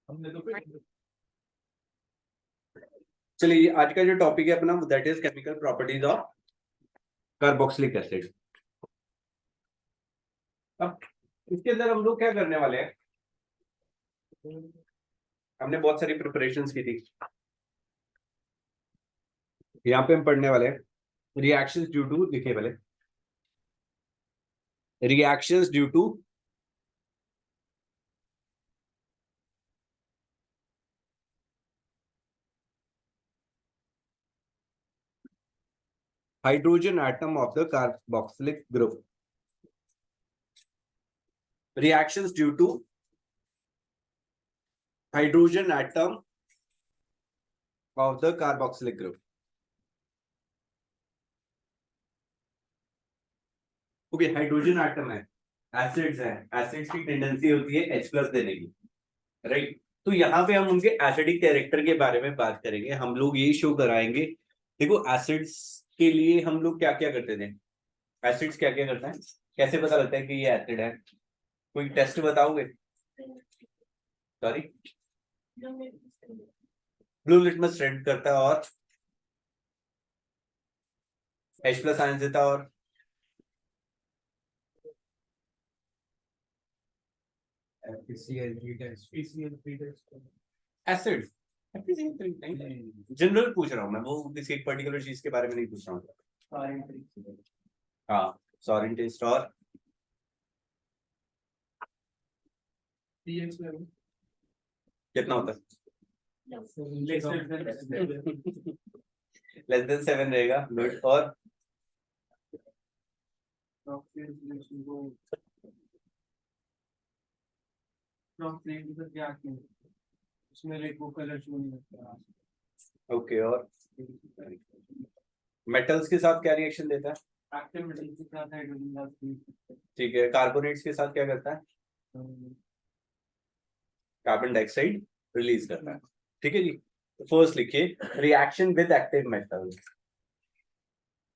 हमने तो फिर चलिए आज का जो टॉपिक है अपना that is chemical properties of carboxylic acid. अब इसके अंदर हम लोग क्या करने वाले हैं, हमने बहुत सारी प्रिपरेशंस की थी। यहाँ पे हम पढ़ने वाले हैं रिएक्शंस ड्यू टू, लिखिए पहले reactions due to hydrogen atom of the carboxylic group. Reactions due to hydrogen atom of the carboxylic group. Okay, hydrogen atom है, एसिड्स है, एसिड्स की टेंडेंसी होती है H प्लस देने की, राइट। तो यहाँ पे हम उनके एसिडिक कैरेक्टर के बारे में बात करेंगे। हम लोग यही शो कराएंगे। देखो एसिड्स के लिए हम लोग क्या क्या करते थे, एसिड्स क्या क्या करते हैं, कैसे पता लगता है कि ये एसिड है, कोई टेस्ट बताओगे? सॉरी, ब्लू लिटमस रेड करता है और H प्लस आयन देता है और एसिड। जनरल पूछ रहा हूँ मैं, वो किसी एक पर्टिकुलर चीज के बारे में नहीं पूछ रहा हूँ। हाँ, सॉरिन टेस्ट और कितना होता है? लेस देन 7 रहेगा, गुड। और ओके, और मेटल्स के साथ क्या रिएक्शन देता है? एक्टिव मेटल्स के साथ हाइड्रोजन, ठीक है। कार्बोनेट्स के साथ क्या करता है? कार्बन डाइऑक्साइड रिलीज करता है, ठीक है जी। फर्स्ट लिखिए reaction with active metals.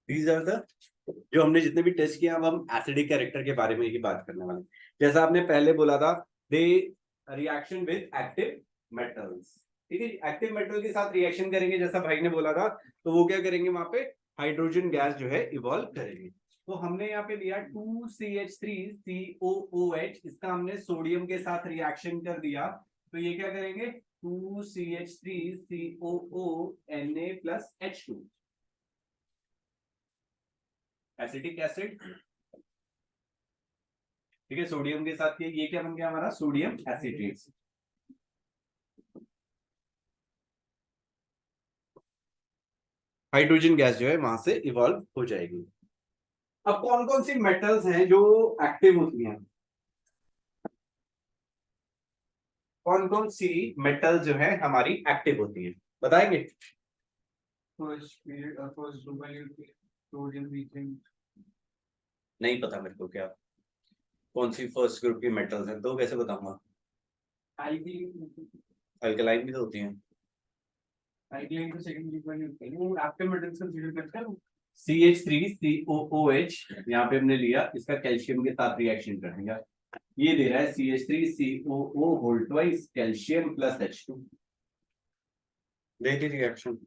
These are the, जो हमने जितने भी टेस्ट किया, अब हम एसिडिक कैरेक्टर के बारे में ही बात करने वाले हैं। जैसा आपने पहले बोला था, दे रिएक्शन विद एक्टिव मेटल्स, ठीक है। एक्टिव मेटल के साथ रिएक्शन करेंगे, जैसा भाई ने बोला था, तो वो क्या करेंगे, वहां पे हाइड्रोजन गैस जो है इवॉल्व करेंगे। तो हमने यहाँ पे लिया 2CH3COOH, इसका हमने सोडियम के साथ रिएक्शन कर दिया, तो ये क्या करेंगे 2CH3COO Na + H2, acetic acid, ठीक है। सोडियम के साथ ये क्या बन गया हमारा, सोडियम एसिटेट। हाइड्रोजन गैस जो है वहां से इवॉल्व हो जाएगी। अब कौन कौन सी मेटल्स हैं जो एक्टिव होती हैं, कौन कौन सी मेटल जो है हमारी एक्टिव होती है, बताएंगे? नहीं पता मेरे को, क्या कौन सी फर्स्ट ग्रुप की मेटल्स हैं, तो कैसे बताऊंगा? अल्कलाइन भी तो होती हैं। अल्कलाइन तो सेकंड ग्रुप में होती है, वो एक्टिव मेटल्स का जिक्र करता है। CH3COOH यहाँ पे हमने लिया, इसका कैल्शियम के साथ रिएक्शन करेंगे। ये दे रहा है CH3COO whole twice calcium + H2, दे दी रिएक्शन।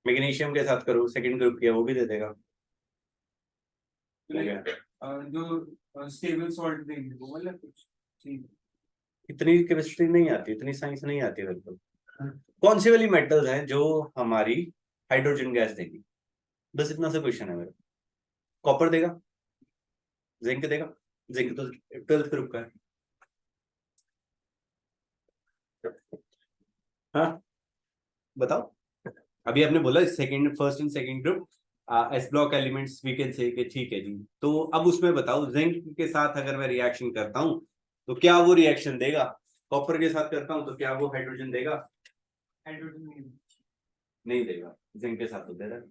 मैग्नीशियम के साथ करो, सेकंड ग्रुप की है, वो भी दे देगा। जो स्टेबल सॉल्ट देंगे वो वाला कुछ, इतनी केमिस्ट्री नहीं आती, इतनी साइंस नहीं आती बिल्कुल। कौन सी वाली मेटल्स हैं जो हमारी हाइड्रोजन गैस देगी, बस इतना सा क्वेश्चन है मेरा। कॉपर देगा, जिंक देगा, जिंक तो 12th ग्रुप का है। हाँ बताओ, अभी आपने बोला second, first and second group S block elements we can say, ठीक है जी। तो अब उसमें बताओ, जिंक के साथ अगर मैं रिएक्शन करता हूं तो क्या वो रिएक्शन देगा? कॉपर के साथ करता हूं तो क्या वो हाइड्रोजन देगा? हाइड्रोजन नहीं देगा, जिंक के साथ तो दे रहा है।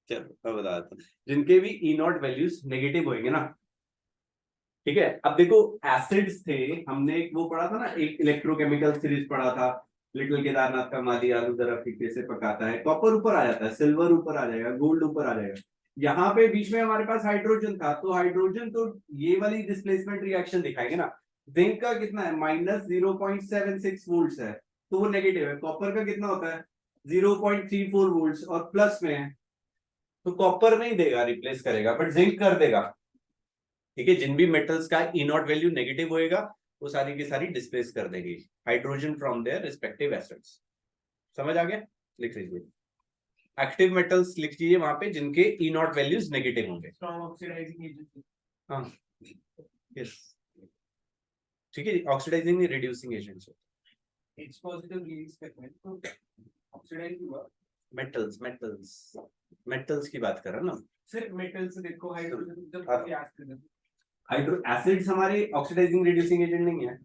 चलो मैं बताता हूँ, जिनके भी ई नॉट वैल्यूज नेगेटिव होंगे ना, ठीक है। अब देखो एसिड्स थे, हमने वो पढ़ा था ना, एक इलेक्ट्रोकेमिकल सीरीज पढ़ा था, लिटिल केदारनाथ का माली आलू जरा फीके से पकाता है। कॉपर ऊपर आ जाता है, सिल्वर ऊपर आ जाएगा, गोल्ड ऊपर आ जाएगा, यहाँ पे बीच में हमारे पास हाइड्रोजन था, तो हाइड्रोजन तो ये वाली डिस्प्लेसमेंट रिएक्शन दिखाएंगे ना। जिंक का कितना है, -0.76 वोल्ट्स है, तो वो नेगेटिव है। कॉपर का कितना होता है, 0.34 वोल्ट्स और प्लस में है, तो कॉपर नहीं देगा, रिप्लेस करेगा, बट जिंक कर देगा। ठीक है, जिन भी मेटल्स का ई नॉट वैल्यू नेगेटिव होएगा वो सारी की सारी डिस्प्लेस कर देगी hydrogen from their respective acids. समझ आ गया? लिख लीजिए, एक्टिव मेटल्स लिख लीजिए वहां पे जिनके ई नॉट वैल्यूज नेगेटिव होंगे। ऑक्सीडाइजिंग एजेंट, हाँ, यस, ठीक है, oxidising reducing agents H positive release करते हैं तो ऑक्सीडाइज हुआ। मेटल्स मेटल्स मेटल्स की बात कर रहा ना, सिर्फ मेटल्स देखो, हाइड्रोजन जब हाइड्रो एसिड्स हमारे ऑक्सीडाइजिंग रिड्यूसिंग एजेंट नहीं है,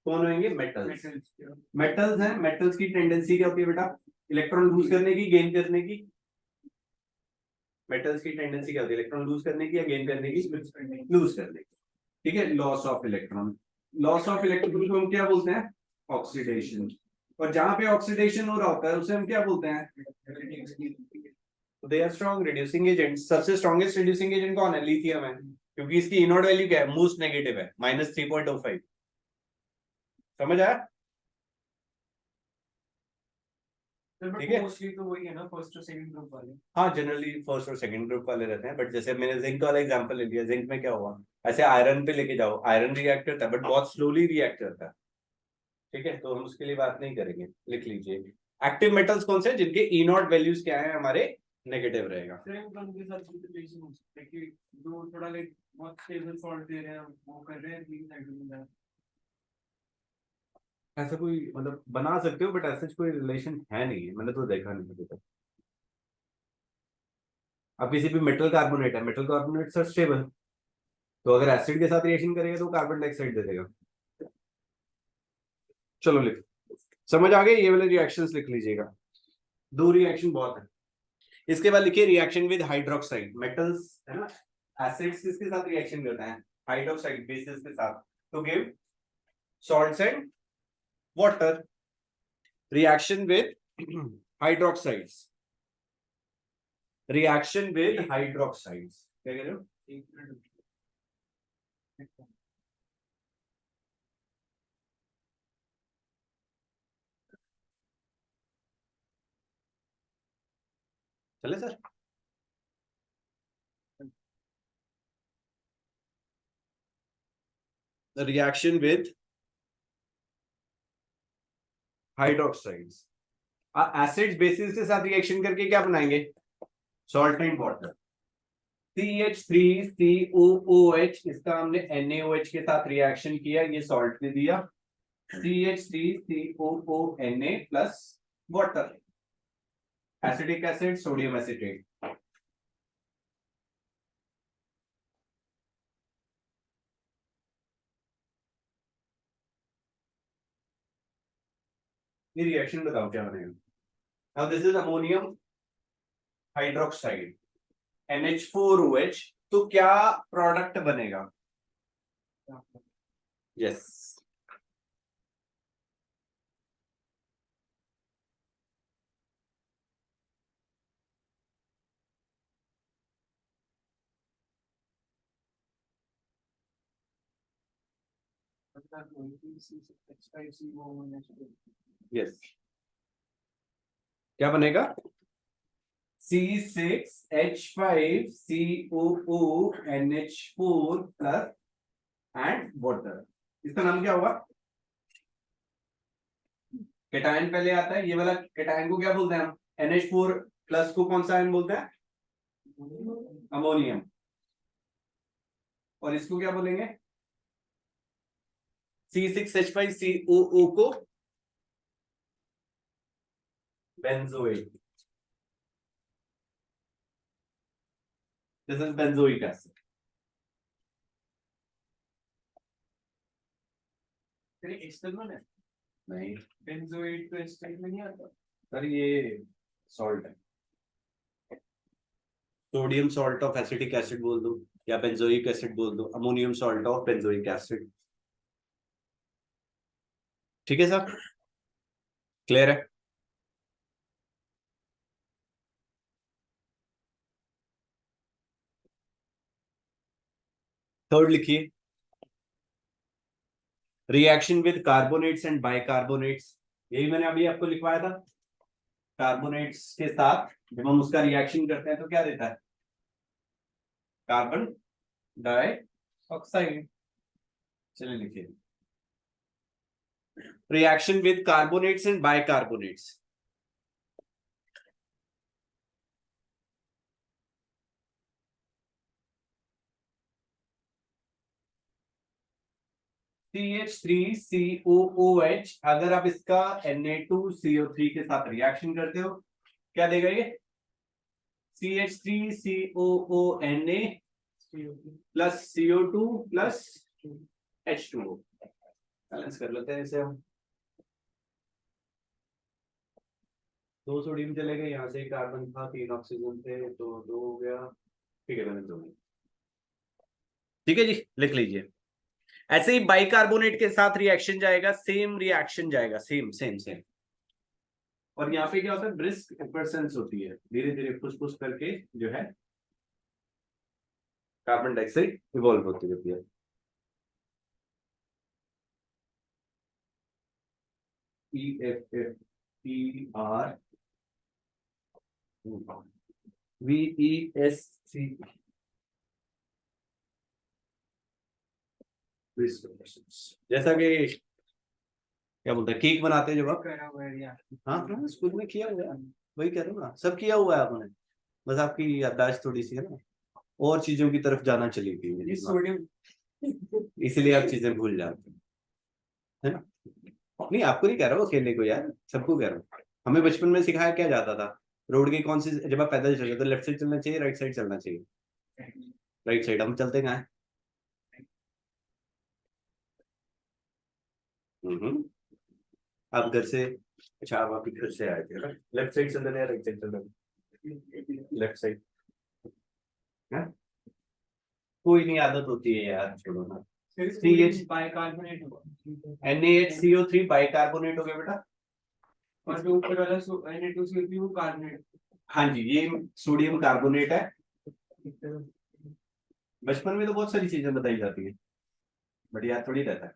कौन होंगे, मेटल्स। मेटल्स हैं, मेटल्स की टेंडेंसी क्या होती है बेटा, इलेक्ट्रॉन लूज करने की, गेन करने की। मेटल्स की टेंडेंसी क्या होती है, इलेक्ट्रॉन लूज करने की या गेन करने की, लूज करने की। ठीक है, loss of electron, loss of electron को हम क्या बोलते हैं, ऑक्सीडेशन। और जहां पे ऑक्सीडेशन हो रहा होता है उसे हम क्या बोलते हैं, they are strong reducing agent. सबसे स्ट्रॉन्गेस्ट रिड्यूसिंग एजेंट कौन है, लिथियम है, क्योंकि इसकी इनोड वैल्यू क्या है, मोस्ट नेगेटिव है, -3.05। समझ आया? ठीक है, मोस्टली तो वही है ना, फर्स्ट और सेकंड ग्रुप वाले। हाँ, जनरली फर्स्ट और सेकंड ग्रुप वाले रहते हैं, बट जैसे मैंने जिंक वाला एग्जांपल ले लिया, जिंक में क्या हुआ, ऐसे आयरन पे लेके जाओ, आयरन रिएक्ट करता है बट बहुत स्लोली रिएक्ट करता है। ठीक है, तो हम उसके लिए बात नहीं करेंगे, लिख लीजिए। एक्टिव मेटल्स कौन से, जिनके ई नॉट वैल्यूज क्या है हमारे, नेगेटिव रहेगा। उनके साथ सिचुएशन हो सकता है कि जो थोड़ा लाइक बहुत स्टेबल सॉल्ट दे रहे हैं, वो कर रहे हैं, ऐसा कोई मतलब बना सकते हो, बट ऐसा कोई रिलेशन है नहीं है, मैंने तो देखा नहीं अभी तक। अब किसी भी मेटल कार्बोनेट है, मेटल कार्बोनेट सर स्टेबल, तो अगर एसिड के साथ रिएक्शन करेगा तो कार्बन डाइऑक्साइड दे देगा। चलो लिख, समझ आ गए, ये वाले रिएक्शंस लिख लीजिएगा, दो रिएक्शन बहुत है। इसके बाद लिखिए रिएक्शन विद हाइड्रोक्साइड, मेटल्स है ना, एसिड्स किसके साथ रिएक्शन करते हैं, हाइड्रोक्साइड बेसिस के साथ, तो give salts and water. Reaction with hydroxides, reaction with hydroxides, क्या कह रहे हो, चले sir. Reaction with hydroxides, acid basis के साथ रिएक्शन करके क्या बनाएंगे, सॉल्ट एंड वाटर। CH3COOH, इसका हमने NaOH के साथ रिएक्शन किया, ये सॉल्ट दे दिया, CH3COONA plus water, acidic acid, sodium acetate. ये रिएक्शन बताओ क्या बनेगा। Now this is ammonium hydroxide NH4OH, तो क्या प्रोडक्ट बनेगा, यस, यस, क्या बनेगा, C6H5COONH4 प्लस एंड वाटर। इसका नाम क्या होगा, केटायन पहले आता है, ये वाला केटायन को क्या बोलते हैं हम, NH4 प्लस को कौन सा आयन बोलते हैं, अमोनियम, और इसको क्या बोलेंगे, C6H5COO को benzoic, this is benzoic acid. External है, नहीं, बेंजोइक तो एक्सटर्नल में नहीं आता सर, ये सॉल्ट है, sodium salt of acetic acid बोल दो या बेंजोइक एसिड बोल दो, ammonium salt of benzoic acid. ठीक है सर, क्लियर है। थर्ड लिखिए, reaction with carbonates and bicarbonates, यही मैंने अभी आपको लिखवाया था। कार्बोनेट्स के साथ जब हम उसका रिएक्शन करते हैं तो क्या देता है, कार्बन डाइऑक्साइड। चलिए लिखिए, reaction with carbonates and bicarbonates, CH3COOH, अगर आप इसका Na2CO3 के साथ रिएक्शन करते हो क्या देगा ये, CH3COONA plus CO2 plus H2O। Balance कर लेते हैं इसे हम, दो सोडियम चले गए, यहाँ से कार्बन था, 3 ऑक्सीजन थे तो 2 हो गया। ठीक है, बैलेंस हो गया। ठीक है जी, लिख लीजिए। ऐसे ही बाइकार्बोनेट के साथ रिएक्शन जाएगा, सेम रिएक्शन जाएगा, सेम सेम सेम। और यहाँ पे क्या होता है, ब्रिस्क एफर्सेंस होती है, धीरे धीरे पुश पुश करके जो है कार्बन डाइऑक्साइड इवॉल्व होती रहती है। EFFER VESC, जैसा कि क्या बोलते हैं, केक बनाते हैं जब आप, हाँ हाँ स्कूल में किया हुआ है, वही कह रहा हूँ ना, सब किया हुआ है आपने, बस आपकी याददाश्त थोड़ी सी है ना, और चीजों की तरफ जाना चली गई, इसलिए आप चीजें भूल जाते हैं, है ना। नहीं आपको नहीं कह रहा हूँ अकेले को यार, सबको कह रहा हूँ। हमें बचपन में सिखाया क्या जाता था, रोड की कौन सी, जब आप पैदल चल रहे हो तो लेफ्ट साइड चलना चाहिए, राइट साइड चलना चाहिए, राइट साइड। हम चलते कहाँ है, आप घर से, अच्छा आप घर से आए थे ना, लेफ्ट साइड चल रहे हैं, राइट साइड चल रहे हैं, लेफ्ट साइड। कोई नहीं, आदत होती है यार, छोड़ो ना। CH बाइकार्बोनेट NaHCO3 बाइकार्बोनेट हो गया बेटा, और जो ऊपर वाला Na2CO3 वो कार्बोनेट। हाँ जी, ये सोडियम कार्बोनेट है। बचपन में तो बहुत सारी चीजें बताई जाती है, बट याद थोड़ी रहता है।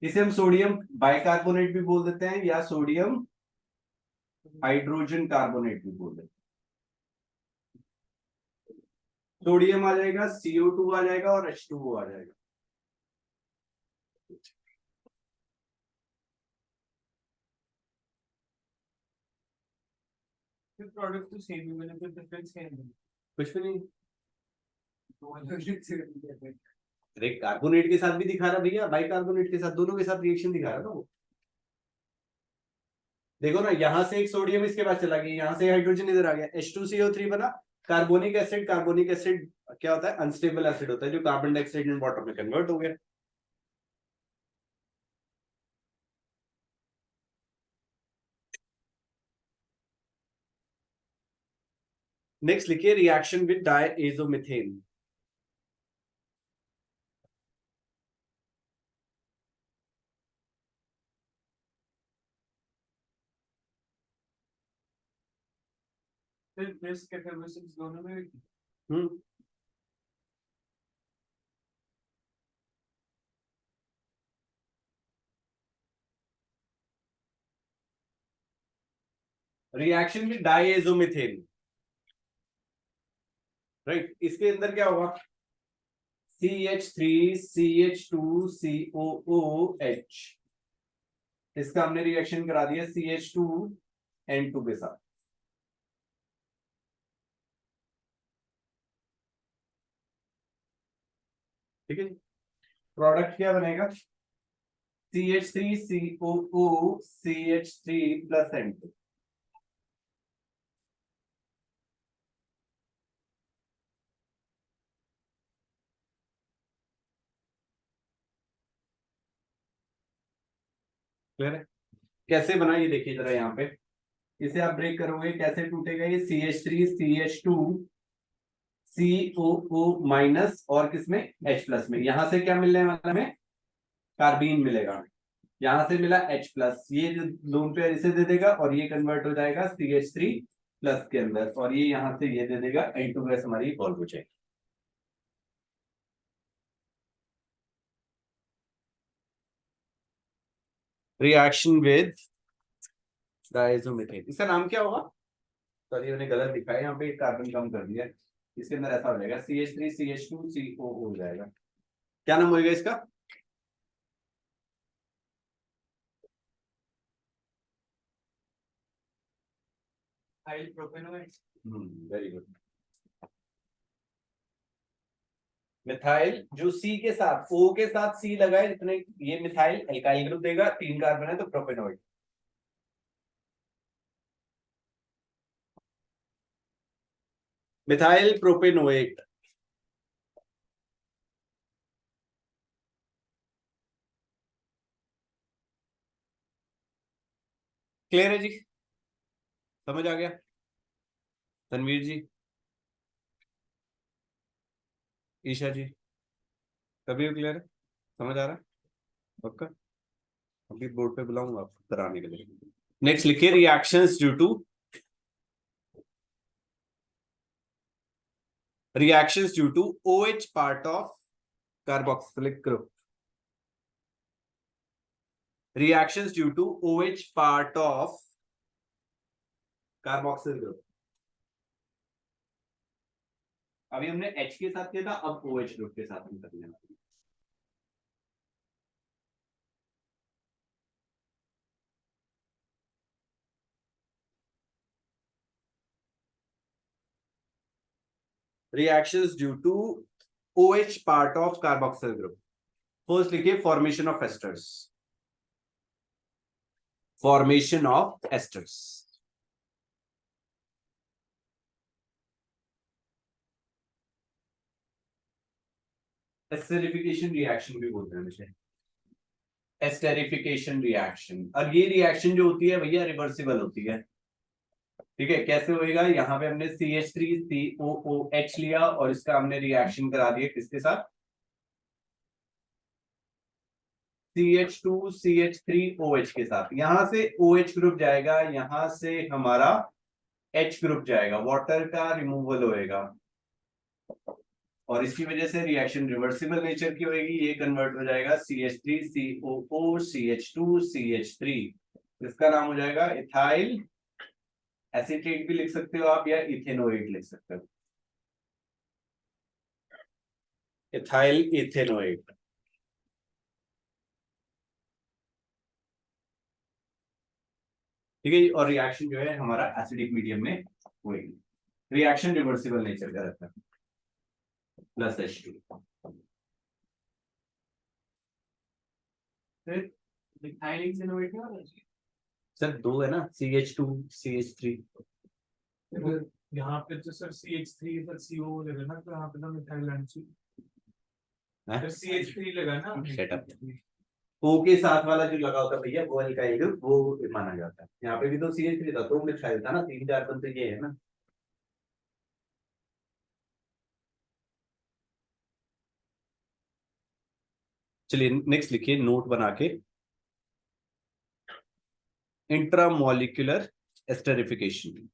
इसे हम सोडियम बाइकार्बोनेट भी बोल देते हैं, या सोडियम हाइड्रोजन कार्बोनेट भी बोल देते हैं। सोडियम आ जाएगा, CO2 आ जाएगा और H2O आ जाएगा। प्रोडक्ट तो सेम ही, मैंने कोई डिफरेंस क्या नहीं, कुछ भी नहीं। अरे कार्बोनेट के साथ भी दिखा रहा भैया, बाइकार्बोनेट के साथ, दोनों के साथ रिएक्शन दिखा रहा ना वो। देखो ना, यहाँ से एक सोडियम इसके पास चला गया, यहाँ से हाइड्रोजन इधर आ गया, H2CO3 बना। कार्बोनिक एसिड, कार्बोनिक एसिड क्या होता है, अनस्टेबल एसिड होता है, जो कार्बन डाइऑक्साइड एंड वाटर में कन्वर्ट हो गया। नेक्स्ट लिखिए, रिएक्शन विद डायएजोमीथेन। दोनों में रिएक्शन विद डायएजोमीथेन, राइट, इसके अंदर क्या होगा, CH3CH2COOH, इसका हमने रिएक्शन करा दिया CH2N2 के साथ। ठीक है, प्रोडक्ट क्या बनेगा, CH3COOCH3 प्लस N2। क्लियर है, कैसे बना ये देखिए जरा यहाँ पे, इसे आप ब्रेक करोगे कैसे टूटेगा ये, CH3CH2COO माइनस और किसमें, H प्लस में, यहां से क्या मिलने वाला हमें, कार्बीन मिलेगा, यहां से मिला H प्लस, ये लोन पेयर इसे दे देगा और ये कन्वर्ट हो जाएगा CH3 प्लस के अंदर, और ये यहां से ये दे देगा N2 गैस हमारी इवॉल्व हो जाएगी। रिएक्शन विद डायज़ोमीथेन, इसका नाम क्या होगा? सॉरी मैंने गलत लिखा है यहाँ पे, कार्बन कम कर दिया है। इसके अंदर ऐसा हो जाएगा CH3CH2CO हो जाएगा। क्या नाम होएगा इसका? Very good. मिथाइल जो सी के साथ ओ के साथ सी लगाए जितने, ये मिथाइल एल्काइल ग्रुप देगा, 3 कार्बन है तो प्रोपेनोइड। Methyl propanoate. क्लियर है जी? समझ आ गया? तनवीर जी, ईशा जी, सभी क्लियर है? समझ आ रहा है? पक्का? अभी बोर्ड पे बुलाऊंगा आपको कराने के लिए। नेक्स्ट लिखिए, reactions due to OH part of carboxylic group. Reactions due to OH part of carboxyl group. अभी हमने H के साथ किया था, अब OH ग्रुप के साथ हम करने वाले हैं। Reactions due to OH part of carboxyl group। First लिखिए, formation of esters. Formation of esters. Esterification reaction भी बोलते हैं इसे, एस्टेरिफिकेशन रिएक्शन। और ये रिएक्शन जो होती है भैया रिवर्सिबल होती है। ठीक है, कैसे होएगा? यहाँ पे हमने CH3COOH लिया और इसका हमने रिएक्शन करा दिया किसके साथ? CH2CH3OH के साथ। यहां से OH ग्रुप जाएगा, यहां से हमारा H ग्रुप जाएगा, वाटर का रिमूवल होएगा और इसकी वजह से रिएक्शन रिवर्सिबल नेचर की होगी। ये कन्वर्ट हो जाएगा CH3COO CH2CH3, इसका नाम हो जाएगा इथाइल एसीटेट भी लिख सकते हो आप, या इथेनोएट लिख सकते हो, इथाइल इथेनोएट। ठीक है, और रिएक्शन जो है हमारा एसिडिक मीडियम में होगी। रिएक्शन रिवर्सिबल नेचर का रहता है, प्लस H2। फिर मिथाइल इथेनोएट है सर दो है ना, CH2CH3। यहाँ पे तो सर CH3 इधर CO लगा ना, तो यहाँ पे तो मिथाइल एनसी फिर CH3 लगा ना। सेटअप ओ के साथ वाला जो लगा होता है भैया, वो एल्काइल ग्रुप वो माना जाता है। यहाँ पे भी तो CH3 था तो मिथाइल था ना, 3 कार्बन तो ये है ना। चलिए नेक्स्ट लिखिए नोट बना के, इंट्रामोलिकुलर एस्टेरिफिकेशन।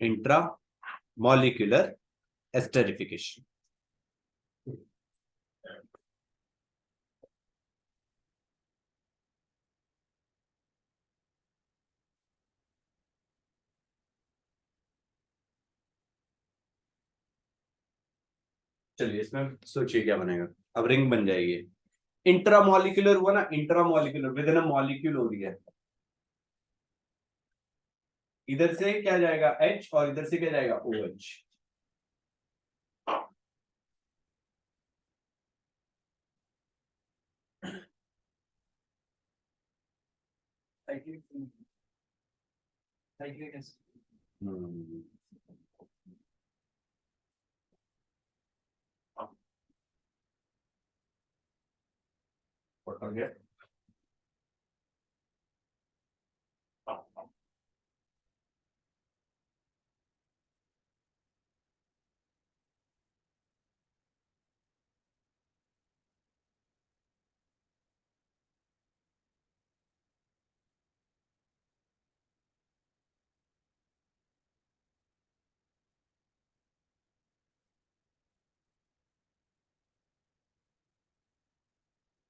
Intramolecular esterification. चलिए इसमें सोचिए क्या बनेगा। अब रिंग बन जाएगी। इंट्रामोलिकुलर हुआ ना, intramolecular with in a molecule हो रही है। इधर से क्या जाएगा H और इधर से क्या जाएगा OH। हम्म, पकड़ गया।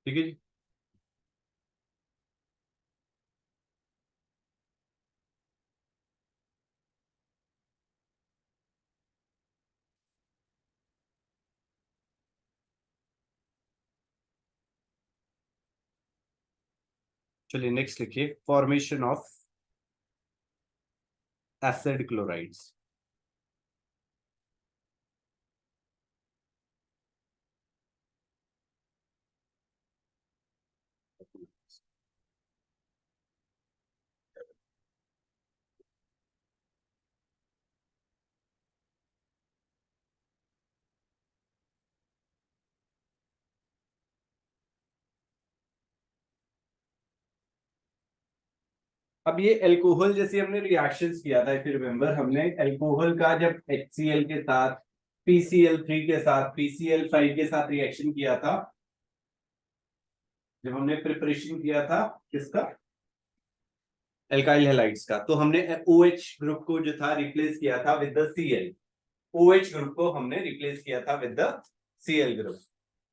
ठीक है जी। चलिए नेक्स्ट लिखिए, फॉर्मेशन ऑफ एसिड क्लोराइड्स। अब ये अल्कोहल जैसे हमने रिएक्शंस किया था, फिर रिमेंबर हमने अल्कोहल का जब HCl के साथ PCl3 के साथ PCl5 के साथ रिएक्शन किया था, जब हमने प्रिपरेशन किया था किसका, एल्काइल हैलाइड्स का, तो हमने OH ग्रुप को जो था रिप्लेस किया था with the Cl। OH group को हमने रिप्लेस किया था with the Cl group,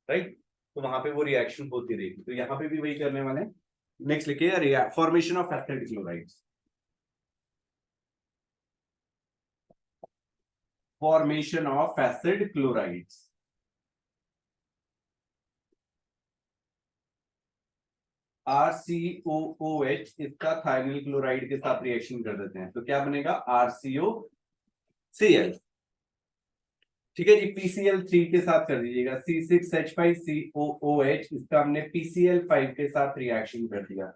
right. तो वहां पे वो रिएक्शन होती रहेगी, तो यहाँ पे भी वही करने वाले हैं। नेक्स्ट लिखिए, formation of acid chlorides. Formation of acid chlorides, RCOOH इसका थाइमिल क्लोराइड के साथ रिएक्शन कर देते हैं, तो क्या बनेगा, RCOCl। ठीक है जी, PCl3 के साथ कर दीजिएगा, C6H5COOH, इसका हमने PCl5 के साथ रिएक्शन कर दिया,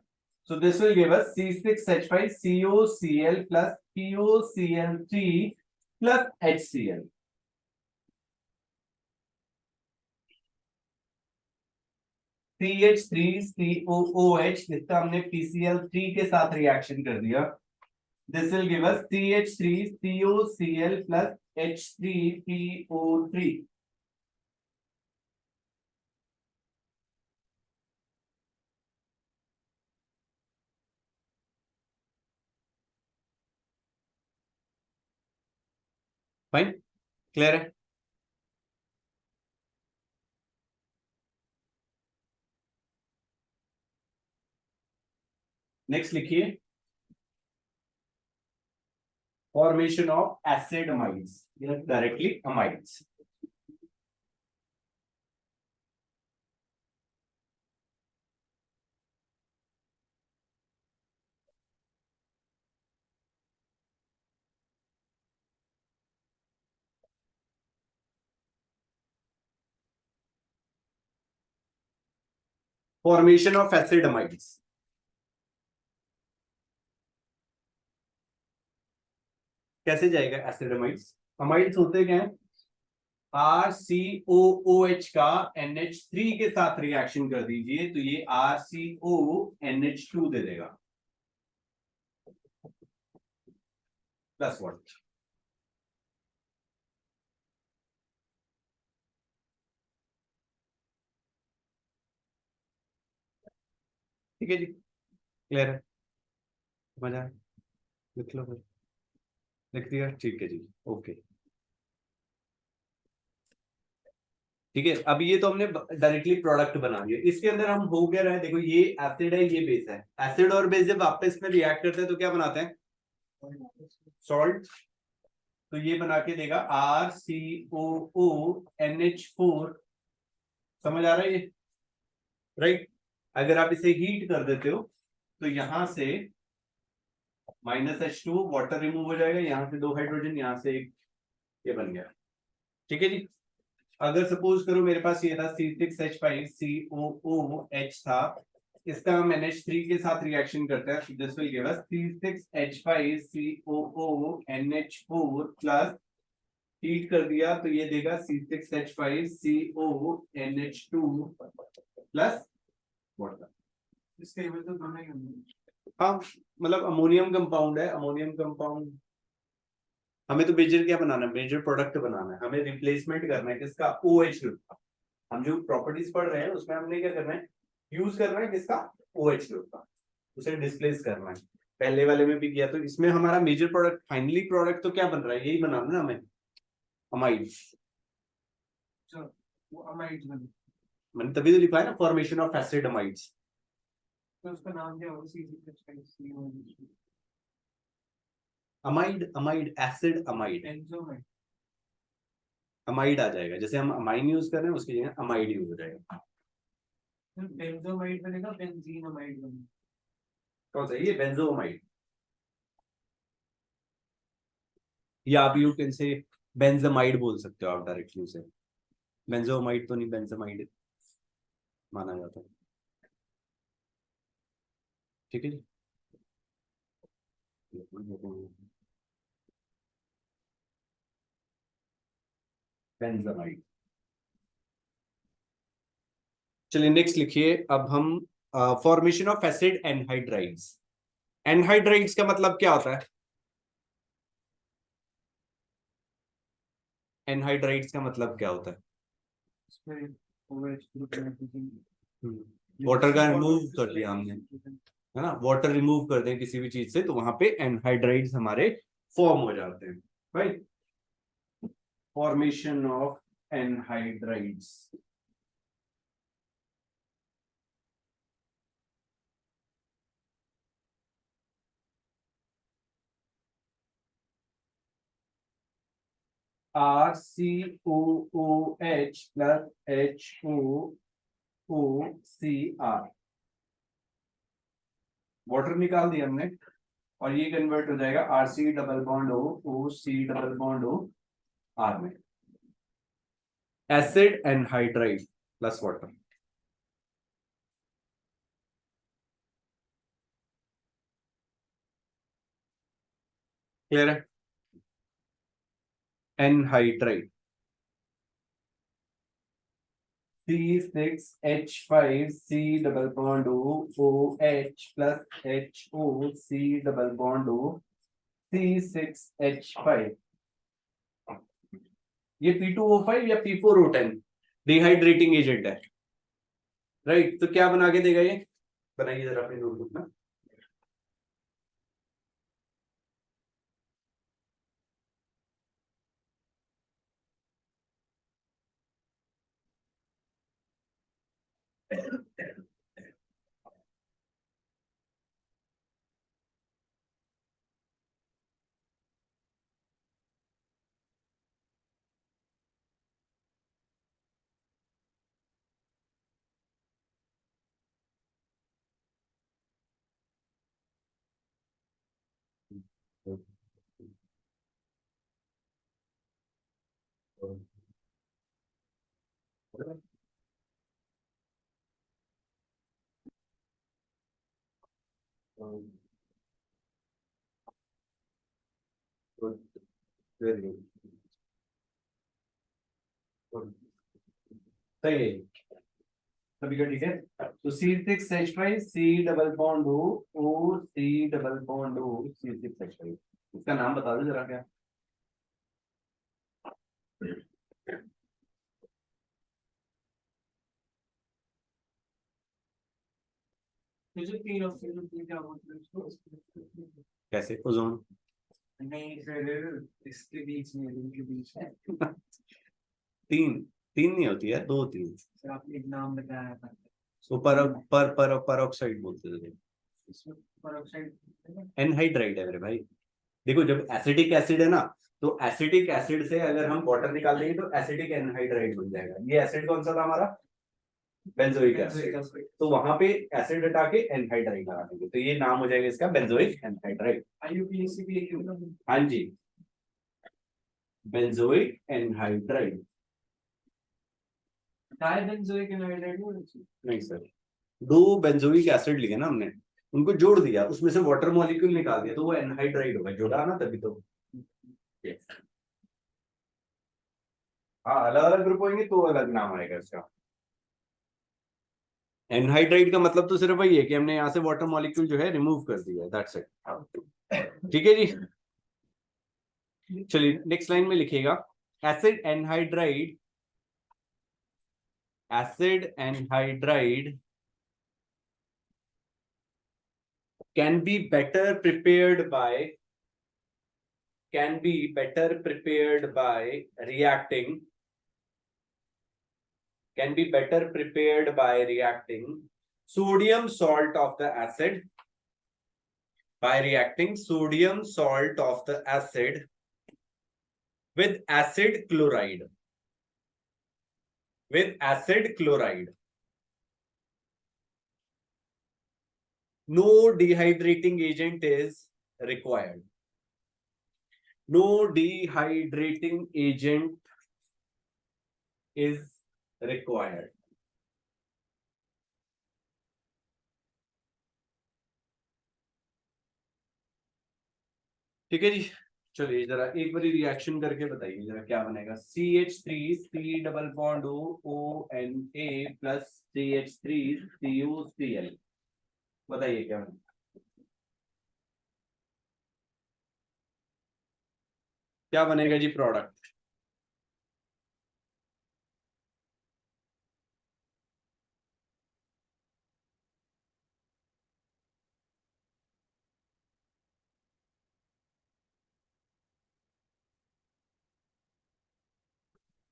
so this will give us C6H5COCl plus POCl3 plus HCl। CH3COOH इसका हमने PCl3 के साथ रिएक्शन कर दिया, this will give us CH3COCl plus H3PO3। Fine, clear है। नेक्स्ट लिखिए, formation of acid amides, directly amides. Formation of acid amides कैसे जाएगा, एसिड अमाइड्स, अमाइड्स होते क्या है, RCOOH का NH3 के साथ रिएक्शन कर दीजिए, तो ये RCONH2 दे देगा, प्लस वन। ठीक है जी, क्लियर है, समझ आया, लिख लो भाई, लिख दिया, ठीक है जी, ओके। ठीक है, अब ये तो हमने डायरेक्टली प्रोडक्ट बना दिया, इसके अंदर हम हो क्या रहा है, देखो ये एसिड है, ये बेस है, एसिड और बेस जब आपस में रिएक्ट करते हैं तो क्या बनाते हैं, सॉल्ट। तो ये बना के देगा RCOONH4, समझ आ रहा है ये, राइट। अगर आप इसे हीट कर देते हो तो यहां से -H2 वाटर रिमूव हो जाएगा, यहां से 2 हाइड्रोजन, यहां से एक, ये बन गया। ठीक है जी, अगर सपोज करो मेरे पास ये था C6H5COOH था, इसका हम NH3 के साथ रिएक्शन करते हैं, this will give us C6H5COONH4 plus, heat कर दिया तो ये देगा C6H5CONH2 प्लस वाटर। इसके टेबल तो दोनों ही होंगे। हाँ, मतलब अमोनियम कंपाउंड है, अमोनियम कंपाउंड, हमें तो मेजर क्या बनाना है, मेजर प्रोडक्ट बनाना है, हमें रिप्लेसमेंट करना है किसका, OH ग्रुप का। हम जो प्रॉपर्टीज पढ़ रहे हैं उसमें हमने क्या करना है, यूज करना है किसका, OH ग्रुप का, उसे डिस्प्लेस करना है। पहले वाले में भी किया, तो इसमें हमारा मेजर प्रोडक्ट, फाइनली प्रोडक्ट तो क्या बन रहा है, यही बनाना है ना हमें, अमाइड्स। वो अमाइड बने, मैंने तभी तो लिखा है ना, फॉर्मेशन ऑफ एसिड अमाइड्स। तो उसका नाम क्या होगा, C6H5COOH, amide, amide, acid amide, benzamide. Amide आ जाएगा, जैसे हम अमाइन यूज कर रहे हैं उसकी जगह अमाइड यूज हो जाएगा। बेंजोमाइड बनेगा, बेंजीन अमाइड बनेगा। कौन सा ये बेंजोमाइड, या आप यू कैन से बेंजामाइड बोल सकते हो आप डायरेक्टली उसे। बेंजोमाइड तो नहीं, बेंजामाइड माना जाता है। ठीक है जी। बेंजामाइड। चलिए नेक्स्ट लिखिए अब हम formation of acid anhydrides. Anhydrides का मतलब क्या होता है? एनहाइड्राइड्स का मतलब क्या होता है? वाटर का रिमूव कर दिया हमने, है ना, वाटर रिमूव कर दें किसी भी चीज से तो वहां पे एनहाइड्राइड्स हमारे फॉर्म हो जाते हैं, right. Formation of anhydrides. RCOOH plus HOOCR, water निकाल दिया हमने और ये कन्वर्ट हो जाएगा RC double bond OC double bond O R में। Acid anhydride plus water. Clear है? Anhydride C6H5C double bond OH plus HOC double bond O C6H5। ये P2O5 या P4O10 डिहाइड्रेटिंग एजेंट है, राइट। तो क्या बना के देगा ये? बनाइए जरा अपनी नोटबुक में। वेरी गुड, सही है सभी का, ठीक है। तो C6H5 C double bond O C double bond O C6H5, इसका नाम बता दो जरा क्या? मुझे तीन ऑक्सीजन क्या बोलते हैं इसको? कैसे? ओजोन। नहीं फिर इसके बीच में, इनके बीच में तीन, तीन नहीं होती है, दो होती है। सर आपने एक नाम बताया था, तो पर ऑक्साइड बोलते थे। इसमें पेरोक्साइड एनहाइड्राइड है मेरे भाई। देखो जब एसिडिक एसिड है ना, तो एसिडिक एसिड से अगर हम वाटर निकाल देंगे तो एसिडिक एनहाइड्राइड बन जाएगा। ये एसिड कौन सा था हमारा? Benzoic acid. तो वहां पे एसिड हटा के एनहाइड्राइड लगा देंगे तो ये नाम हो जाएगा इसका बेंजोइक एनहाइड्राइड। IUPAC भी एक हाँ जी, बेंजोइक एनहाइड्राइड। डाइबेंजोइक एनहाइड्राइड नहीं सर, दो बेंजोइक एसिड लिए ना हमने, उनको जोड़ दिया, उसमें से वाटर मॉलिक्यूल निकाल दिया तो वो एनहाइड्राइड होगा, जोड़ा ना तभी तो। हाँ, अलग अलग ग्रुप होंगे तो अलग नाम आएगा इसका। एनहाइड्राइड का मतलब तो सिर्फ वही है कि हमने यहाँ से वाटर मॉलिक्यूल जो है रिमूव कर दिया है, दैट्स इट। ठीक है जी। चलिए नेक्स्ट लाइन में लिखिएगा acid anhydride, acid anhydride can be better prepared by, can be better prepared by reacting, can be better prepared by reacting sodium salt of the acid, by reacting sodium salt of the acid with acid chloride, with acid chloride। No dehydrating agent is required, no dehydrating agent is required. ठीक है जी, चलिए जरा एक बार reaction करके बताइए जरा क्या बनेगा। CH3 C double bond ONA plus CH3 CuCl, बताइए क्या बनेगा। क्या बनेगा जी प्रोडक्ट?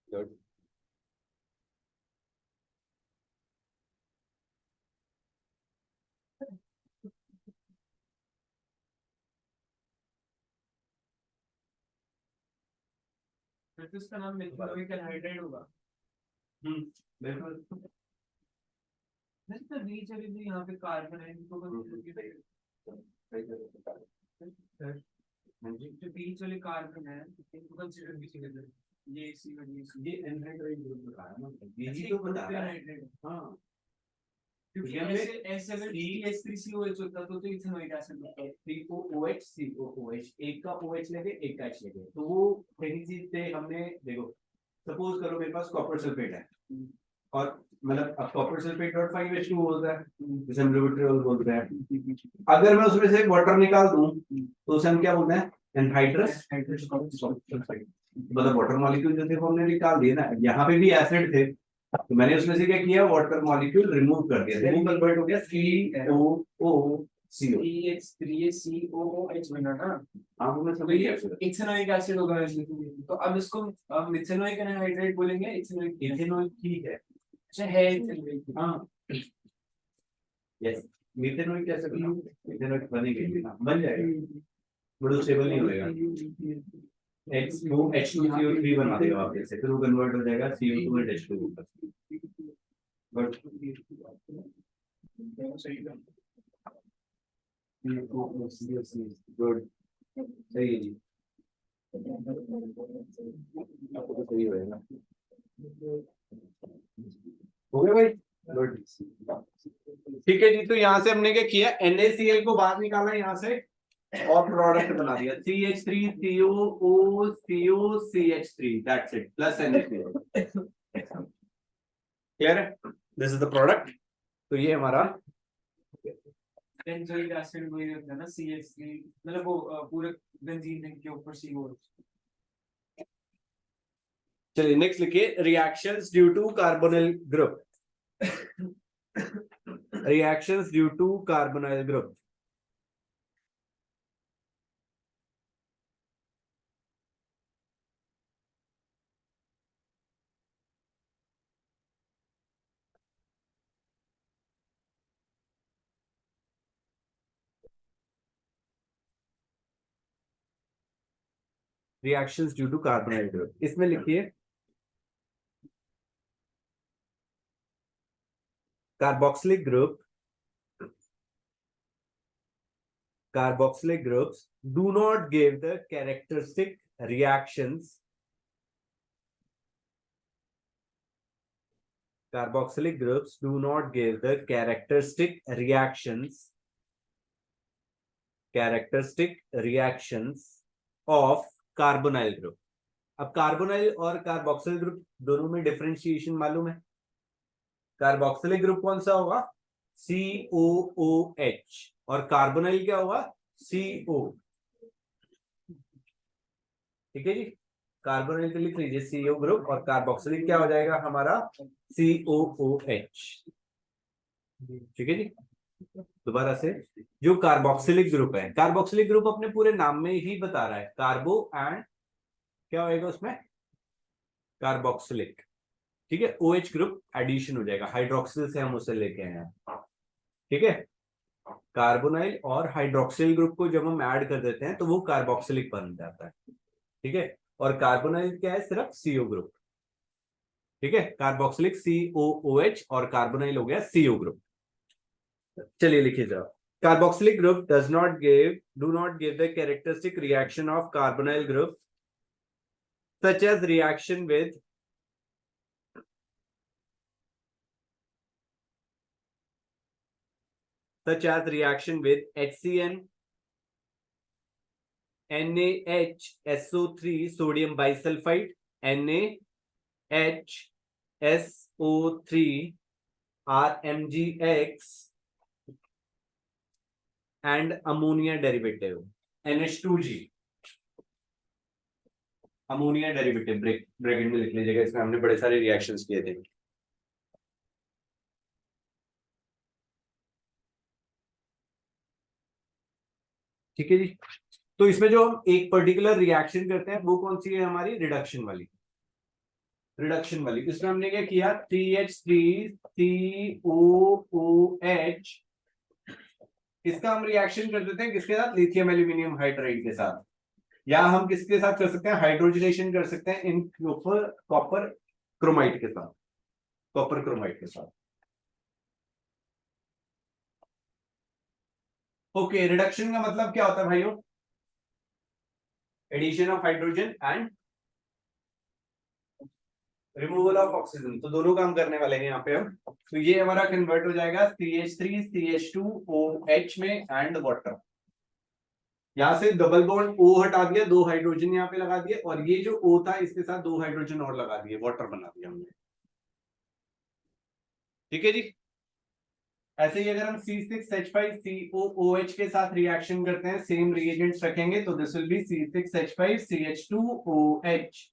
गुड। फिर तो इसका नाम मिथाइल हाइड्राइड होगा। बिल्कुल। नहीं तो बीच अभी भी यहाँ पे कार्बन है, इनको जो बीच वाले कार्बन है इनको कंसीडर कीजिए। ये इसी वजह ये एनहाइड्राइड ग्रुप बता रहा है ना, यही तो बता रहा है। हाँ, क्योंकि ऐसे ऐसे अगर CH3COH होता तो इथेनॉइक एसिड होता। COOH COOH, एक का OH लगे एक का H लगे, तो वो पहली चीज से हमने देखो, सपोज करो मेरे पास कॉपर सल्फेट है और मतलब अब कॉपर सल्फेट डॉट 5H2 होता है, जिसे हम लिबर्ट्रियोल बोलते हैं। अगर मैं उसमें से वाटर निकाल दूं तो उसे हम क्या बोलते हैं? Anhydrous sulphide. मतलब वाटर मॉलिक्यूल जो थे वो हमने निकाल दिए ना, यहाँ पे भी एसिड थे तो मैंने उसमें से क्या किया, वाटर मॉलिक्यूल रिमूव कर दिया, वो कन्वर्ट हो गया COOCO। CH3COOH बना ना। हाँ वो मैं समझ गया। इथेनॉइक एसिड होगा इसमें, तो अब इसको अब मिथेनॉइक एनहाइड्राइड बोलेंगे। इथेनॉइक ठीक है, अच्छा है इथेनॉइक। हाँ यस, मिथेनॉइक कैसे बना? मिथेनॉइक बनेगा ना, बन जाएगा बड़ा स्टेबल नहीं होएगा। H2CO3 बना देगा आप जैसे, फिर वो कन्वर्ट हो जाएगा CO2 और H2 पर। बट गुड, सही है जी, आपको तो सही होएगा। हो गया भाई, गुड। ठीक है जी, तो यहाँ से हमने क्या किया, NaCl को बाहर निकाला यहाँ से और प्रोडक्ट बना दिया CH3COOCH3, that's it, plus NaCl। Clear है? This is the product. तो ये हमारा बेंजोइक एसिड वही होता है ना, CH3, मतलब वो पूरे बेंजीन रिंग के ऊपर COH। चलिए नेक्स्ट लिखिए, reactions due to carbonyl group, reactions due to carbonyl group. Reactions due to carbonyl group, इसमें लिखिए carboxylic group, carboxylic groups do not give the characteristic reactions, carboxylic groups do not give the characteristic reactions of carbonyl group। अब carbonyl और carboxyl group दोनों में differentiation मालूम है। Carboxylic group कौन सा होगा? COOH, और कार्बोनाइल क्या होगा? CO। ठीक है जी, कार्बोनाइल के लिख लीजिए CO ग्रुप और कार्बोक्सिलिक क्या हो जाएगा हमारा? COOH। ठीक है जी, दोबारा से, जो कार्बोक्सिलिक ग्रुप है, कार्बोक्सिलिक ग्रुप अपने पूरे नाम में ही बता रहा है, कार्बो एंड क्या होएगा उसमें? कार्बोक्सिलिक। ठीक है, OH ग्रुप एडिशन हो जाएगा, हाइड्रोक्सिल से हम उसे लेके आए हैं। ठीक है, कार्बोनाइल और हाइड्रोक्सिल ग्रुप को जब हम ऐड कर देते हैं तो वो कार्बोक्सिलिक बन जाता है। ठीक है, और कार्बोनाइल क्या है? सिर्फ CO ग्रुप। ठीक है, कार्बोक्सिलिक COOH और कार्बोनाइल हो गया CO ग्रुप। चलिए लिखिए जरा, carboxylic group do not give the characteristic reaction of carbonyl group, such as reaction with HCN, NaHSO3 sodium bisulfite, NaHSO3 RMgX, and ammonia derivative NH2G. Ammonia derivative bracket में लिख लीजिएगा, इसमें हमने बड़े सारे रिएक्शंस किए थे। ठीक है जी। तो इसमें जो हम एक पर्टिकुलर रिएक्शन करते हैं वो कौन सी है हमारी, रिडक्शन वाली। इसमें हमने क्या किया, CH3COOH, इसका हम रिएक्शन कर देते हैं किसके साथ, लिथियम एल्यूमिनियम हाइड्राइड के साथ, या हम किसके साथ कर सकते हैं, हाइड्रोजनेशन कर सकते हैं इन कॉपर क्रोमाइड के साथ, ओके। रिडक्शन का मतलब क्या होता है भाइयों, addition of hydrogen and removal of oxygen, तो दोनों काम करने वाले हैं यहाँ पे हम। तो ये हमारा कन्वर्ट हो जाएगा CH3 CH2OH में एंड वाटर। यहां से डबल बॉन्ड O हटा दिया, 2 हाइड्रोजन यहाँ पे लगा दिए, और ये जो O था इसके साथ 2 हाइड्रोजन और लगा दिए, वाटर बना दिया हमने। ठीक है जी। ऐसे ही अगर हम C6H5COOH के साथ रिएक्शन करते हैं, सेम रिएजेंट्स रखेंगे, तो this will be C6H5CH2OH।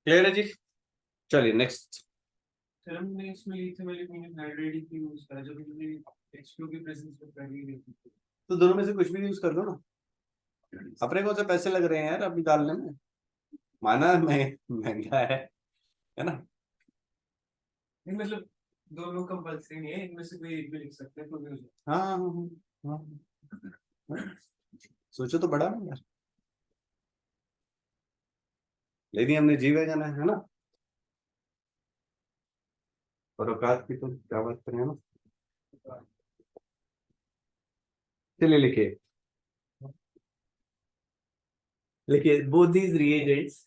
Clear है जी। चलिए नेक्स्ट। सर हमने इसमें लिथियम एल्यूमिनियम हाइड्राइड की यूज करा, जब हमने H2 की प्रेजेंस में पहले ही थी। तो दोनों में से कुछ भी यूज कर दो ना, अपने को तो पैसे लग रहे हैं यार अभी डालने में, माना महंगा है ना। नहीं मतलब दोनों कंपल्सरी नहीं है, इनमें से कोई एक भी लिख सकते हैं, तो भी हो सकता हाँ हाँ, सोचो तो बड़ा ना यार, लेकिन हमने जीवे जाना है ना, और औकात की तो क्या बात करें ना। चलिए लिखिए both these reagents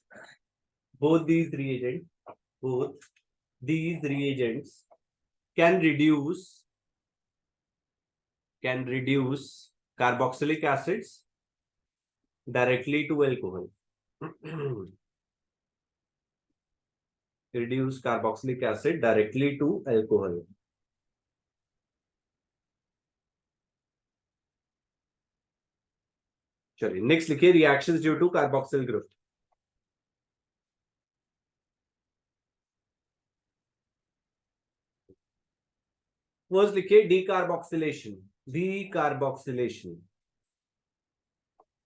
can reduce carboxylic acids directly to alcohol. Reduce carboxylic acid directly to alcohol. चलिए नेक्स्ट लिखिए, reactions due to carboxyl group. First लिखिए decarboxylation,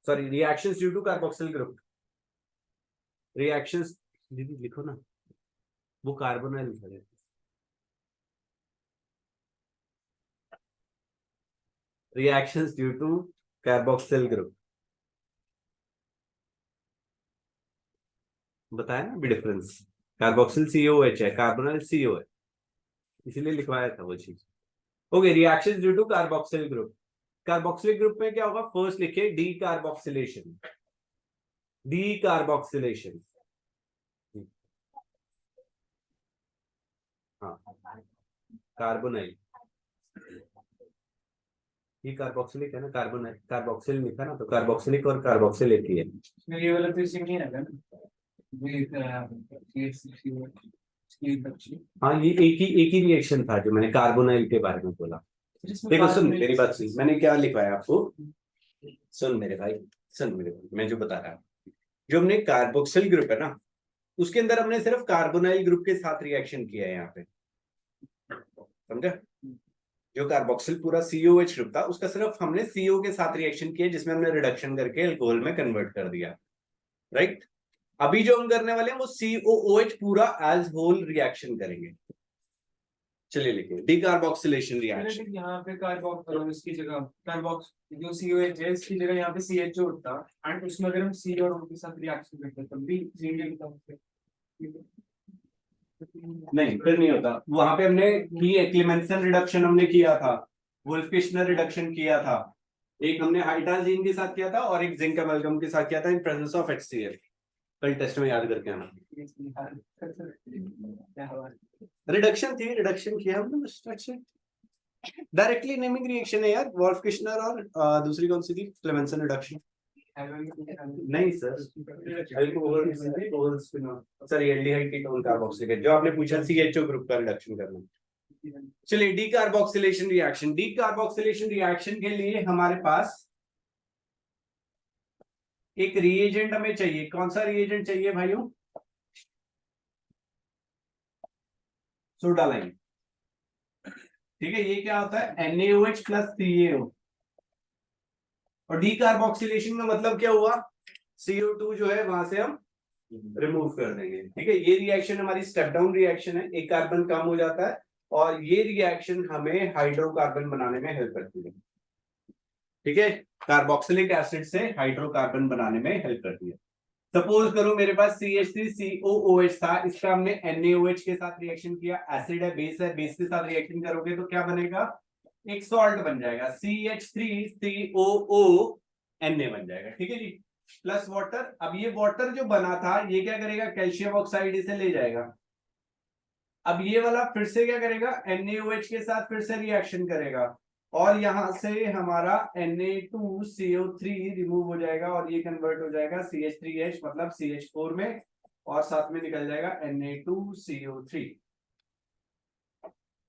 sorry reactions due to carboxyl group. Reactions दीदी लिखो ना, वो carbonyl लिखा है। Reactions due to carboxyl group, बताया ना भी डिफरेंस, कार्बोक्सिल COH है, कार्बोनाइल CO है, इसीलिए लिखवाया था वो चीज। Okay, reactions due to carboxyl group. Carboxylic group में क्या होगा, फर्स्ट लिखिए डीकार्बोक्सिलेशन, हाँ कार्बोनाइल, ये कार्बोक्सिलिक है ना, कार्बोनाइल कार्बोक्सिल लिखा ना, तो कार्बोक्सिलिक और कार्बोक्सिल एक ही है। है। ये वाला तो इसी में नहीं है ना, हाँ ये एक ही रिएक्शन था जो मैंने कार्बोनाइल के बारे में बोला। देखो सुन मेरी बात सुन, मैंने क्या लिखवाया आपको, सुन मेरे भाई, मैं जो बता रहा हूँ, जो हमने कार्बोक्सिल ग्रुप है ना, उसके अंदर हमने सिर्फ कार्बोनाइल ग्रुप के साथ रिएक्शन किया है यहाँ पे, समझा। जो कार्बोक्सिल पूरा COH ग्रुप था, उसका सिर्फ हमने CO के साथ रिएक्शन किया, जिसमें हमने रिडक्शन करके अल्कोहल में कन्वर्ट कर दिया, राइट। अभी जो हम करने वाले हैं वो COOH पूरा एज होल रिएक्शन करेंगे, चलिए लिखिए डीकार्बोक्सिलेशन रिएक्शन। यहाँ पे कार्बोक्स इसकी जगह कार्बोक्स जो COH है इसकी जगह यहाँ पे CHO होता एंड उसमें अगर हम C और O के साथ रिएक्शन करते हैं तब भी नहीं फिर नहीं होता, वहां पे हमने क्लेमेंसन रिडक्शन हमने किया था, वुल्फ-किश्नर रिडक्शन किया था, एक हमने हाइड्राजीन के साथ किया था और एक जिंक अमलगम के साथ किया था इन प्रेजेंस ऑफ HCl। कल टेस्ट में याद करके आना। रिडक्शन थी, रिडक्शन किया हमने बस, डायरेक्टली नेमिंग रिएक्शन है यार, वुल्फ-किश्नर और दूसरी कौन सी थी, क्लेमेंसन रिडक्शन। नहीं sir, sir aldehyde ketone carboxylate जो आपने पूछा CHO ग्रुप का रिडक्शन करना। चलिए डीकार्बोक्सिलेशन रिएक्शन, डीकार्बोक्सिलेशन रिएक्शन के लिए हमारे पास एक रिएजेंट हमें चाहिए। कौन सा रिएजेंट चाहिए भाइयों? Soda lime. ठीक है, ये क्या होता है NaOH प्लस CaO। और डीकार्बोक्सिलेशन का मतलब क्या हुआ, CO2 जो है वहां से हम रिमूव कर देंगे। ठीक है, ये रिएक्शन हमारी स्टेप डाउन रिएक्शन है, एक कार्बन कम हो जाता है और ये रिएक्शन हमें हाइड्रोकार्बन बनाने में हेल्प करती है। ठीक है, कार्बोक्सिलिक एसिड से हाइड्रोकार्बन बनाने में हेल्प करती है। सपोज करो मेरे पास CH3COOH था, इसका हमने NaOH के साथ रिएक्शन किया, एसिड है, बेस के साथ रिएक्शन करोगे तो क्या बनेगा, एक सॉल्ट बन जाएगा CH3COO Na बन जाएगा। ठीक है जी, प्लस वाटर। अब ये वाटर जो बना था ये क्या करेगा, कैल्शियम ऑक्साइड इसे ले जाएगा। अब ये वाला फिर से क्या करेगा, NaOH के साथ फिर से रिएक्शन करेगा और यहां से हमारा Na2CO3 रिमूव हो जाएगा और ये कन्वर्ट हो जाएगा CH3H मतलब CH4 में और साथ में निकल जाएगा Na2CO3।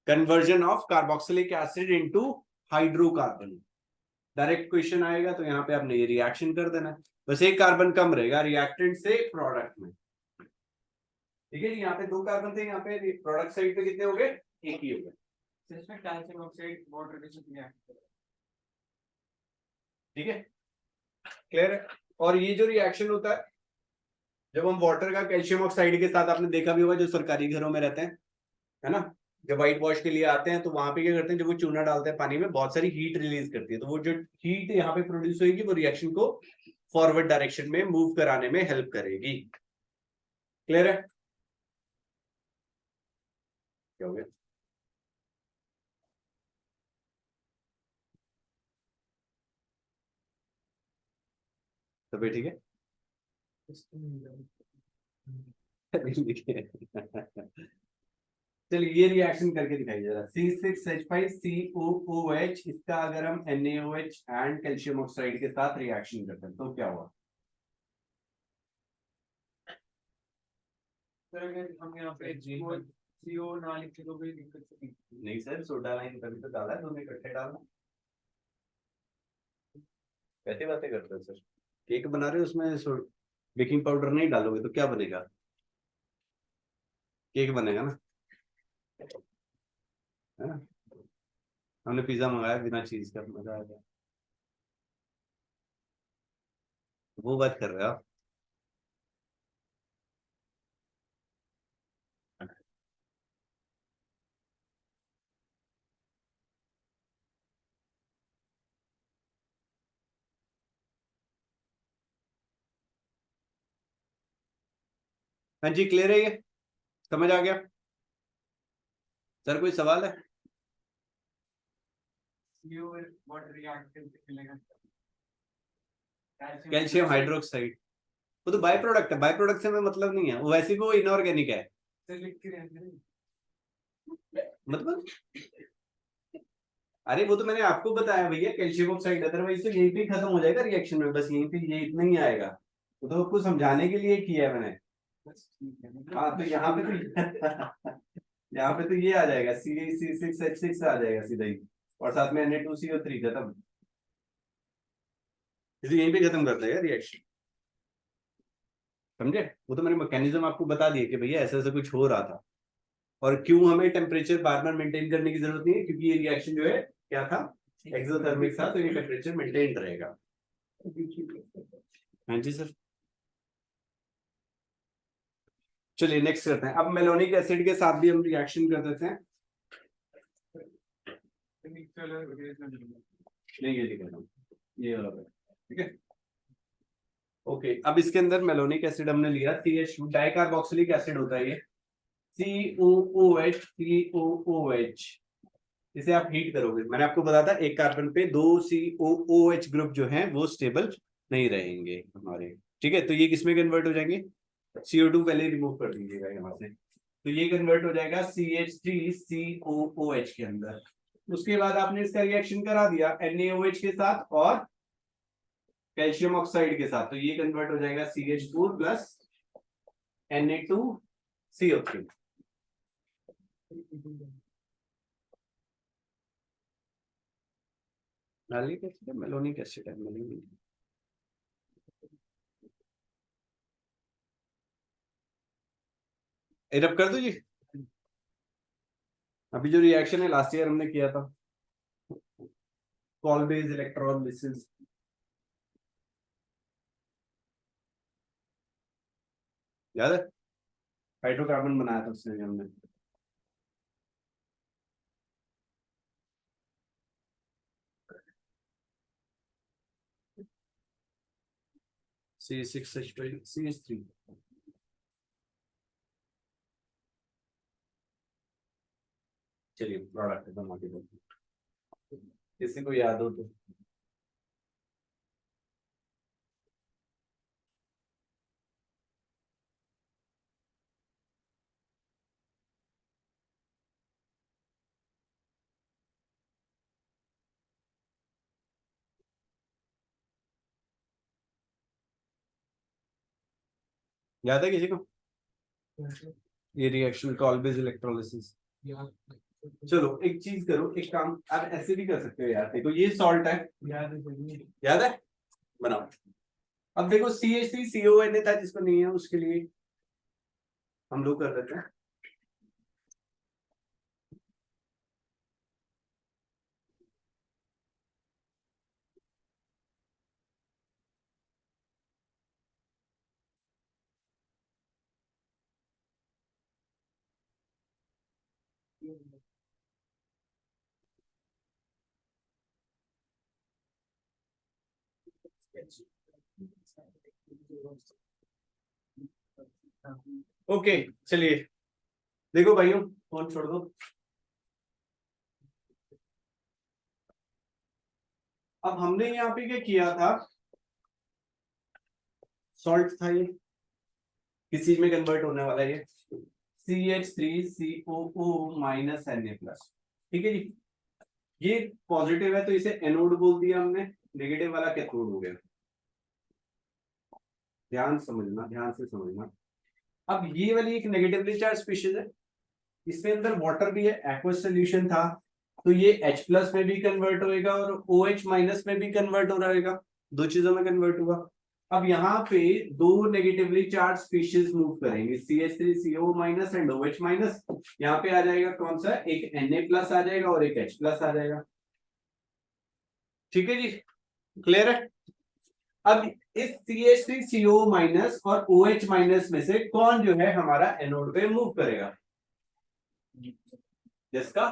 Conversion of carboxylic acid into hydrocarbon. Direct question आएगा तो यहाँ पे आपने ये रिएक्शन कर देना, बस एक कार्बन कम रहेगा रिएक्टेंट से प्रोडक्ट में। ठीक है जी, यहाँ पे 2 कार्बन थे, यहाँ पे प्रोडक्ट साइड पे कितने हो गए, एक ही हो गए। इसमें कैल्शियम ऑक्साइड वाटर के साथ रिएक्ट। ठीक है, क्लियर है। और ये जो रिएक्शन होता है जब हम वाटर का कैल्शियम ऑक्साइड के साथ, आपने देखा भी होगा जो सरकारी घरों में रहते हैं, है ना, जब व्हाइट वॉश के लिए आते हैं तो वहां पे क्या करते हैं, जब वो चूना डालते हैं पानी में बहुत सारी हीट रिलीज करती है, तो वो जो हीट यहाँ पे प्रोड्यूस होगी वो रिएक्शन को फॉरवर्ड डायरेक्शन में मूव कराने में हेल्प करेगी। क्लियर है, क्या हो गया? तभी ठीक है। चलिए ये रिएक्शन करके दिखाइए जरा, C6H5COOH, इसका अगर हम NaOH एंड कैल्शियम ऑक्साइड के साथ रिएक्शन करते हैं तो क्या हुआ? हम यहाँ पे CO ना लिखे तो भी दिक्कत नहीं सर, सोडा लाइन कभी तो डाला है, दोनों इकट्ठे डालना। कैसे बातें करते हो सर, केक बना रहे हो उसमें बेकिंग पाउडर नहीं डालोगे तो क्या बनेगा, केक बनेगा ना, है ना। हमने पिज्जा मंगाया बिना चीज का, मजा आ गया। वो बात कर रहे हो आप। हाँ जी, क्लियर है, ये समझ आ गया सर, कोई सवाल है? कैल्शियम हाइड्रोक्साइड वो तो बाय प्रोडक्ट है, बाय प्रोडक्ट से हमें मतलब नहीं है, वो वैसे भी वो इनऑर्गेनिक है। मतलब अरे वो तो मैंने आपको बताया भैया, कैल्शियम ऑक्साइड, अदरवाइज तो यहीं पे खत्म हो जाएगा रिएक्शन में, बस यहीं पे ये इतना ही आएगा, वो तो आपको समझाने के लिए किया है मैंने। हाँ तो यहाँ पे तो यहाँ पे तो ये आ जाएगा C6H6 आ जाएगा सीधा ही, और साथ में Na2CO3 खत्म, तो यहीं पे खत्म कर देगा रिएक्शन। समझे, वो तो मैंने मैकेनिज्म आपको बता दिया कि भैया ऐसा ऐसा कुछ हो रहा था और क्यों हमें टेम्परेचर बार बार मेंटेन करने की जरूरत नहीं है, क्योंकि ये रिएक्शन जो है क्या था, एक्सोथर्मिक था, तो ये टेम्परेचर मेंटेन रहेगा। हाँ जी सर, चलिए नेक्स्ट करते हैं। अब मेलोनिक एसिड के साथ भी हम रिएक्शन कर देते हैं। नहीं ये लिखा था, ये वाला है, ठीक है। ओके, अब इसके अंदर मेलोनिक एसिड हमने लिया, CH2 डाइकार्बोक्सिलिक एसिड होता है ये, COOH COOH। इसे आप हीट करोगे, मैंने आपको बताया था एक कार्बन पे 2 COOH ग्रुप जो हैं वो स्टेबल नहीं रहेंगे हमारे, ठीक है। तो ये किसमें कन्वर्ट हो जाएंगे, CO2 पहले रिमूव कर दीजिएगा यहाँ से, तो ये कन्वर्ट हो जाएगा CH3COOH के अंदर। उसके बाद आपने इसका रिएक्शन करा दिया NaOH के साथ और कैल्शियम ऑक्साइड के साथ, तो ये कन्वर्ट हो जाएगा CH4 plus Na2CO3। Malic acid है, मेलोनिक एसिड है, मेलोनिक। रब कर दो जी। अभी जो रिएक्शन है लास्ट ईयर हमने किया था, कॉल्बेज इलेक्ट्रोलिसिस, याद है, हाइड्रोकार्बन बनाया था उसने हमने। C6H12CH3। चलिए प्रोडक्ट एकदम आगे बढ़ते हैं। किसी को याद हो तो याद है किसी को ये रिएक्शन कॉल्बेज इलेक्ट्रोलिसिस। चलो एक चीज करो, एक काम आप ऐसे भी कर सकते हो यार, देखो ये सॉल्ट है, याद है, बनाओ। अब देखो CH3CONA था जिसको नहीं है, उसके लिए हम लोग कर देते हैं। ओके चलिए, देखो भाइयों फोन छोड़ दो। अब हमने यहाँ पे क्या किया था, सॉल्ट था ये, किस चीज में कन्वर्ट होने वाला है ये, CH3COO माइनस Na+, ठीक है जी। ये पॉजिटिव है तो इसे एनोड बोल दिया हमने, नेगेटिव वाला कैथोड हो गया। ध्यान समझना, ध्यान से समझना। अब ये वाली एक नेगेटिवली चार्ज स्पीशीज है, इसके अंदर वाटर भी है, एक्वस सोल्यूशन था, तो ये H+ में भी कन्वर्ट होएगा और OH- में भी कन्वर्ट हो रहेगा, दो चीजों में कन्वर्ट हुआ। अब यहाँ पे दो नेगेटिवली चार्ज स्पीशीज मूव करेंगे, CH3CO- एंड OH-। यहाँ पे आ जाएगा कौन सा, एक Na+ आ जाएगा और एक H+ आ जाएगा, ठीक है जी, क्लियर है। अब इस CH3CO- और OH- में से कौन जो है हमारा एनोड पे मूव करेगा, जिसका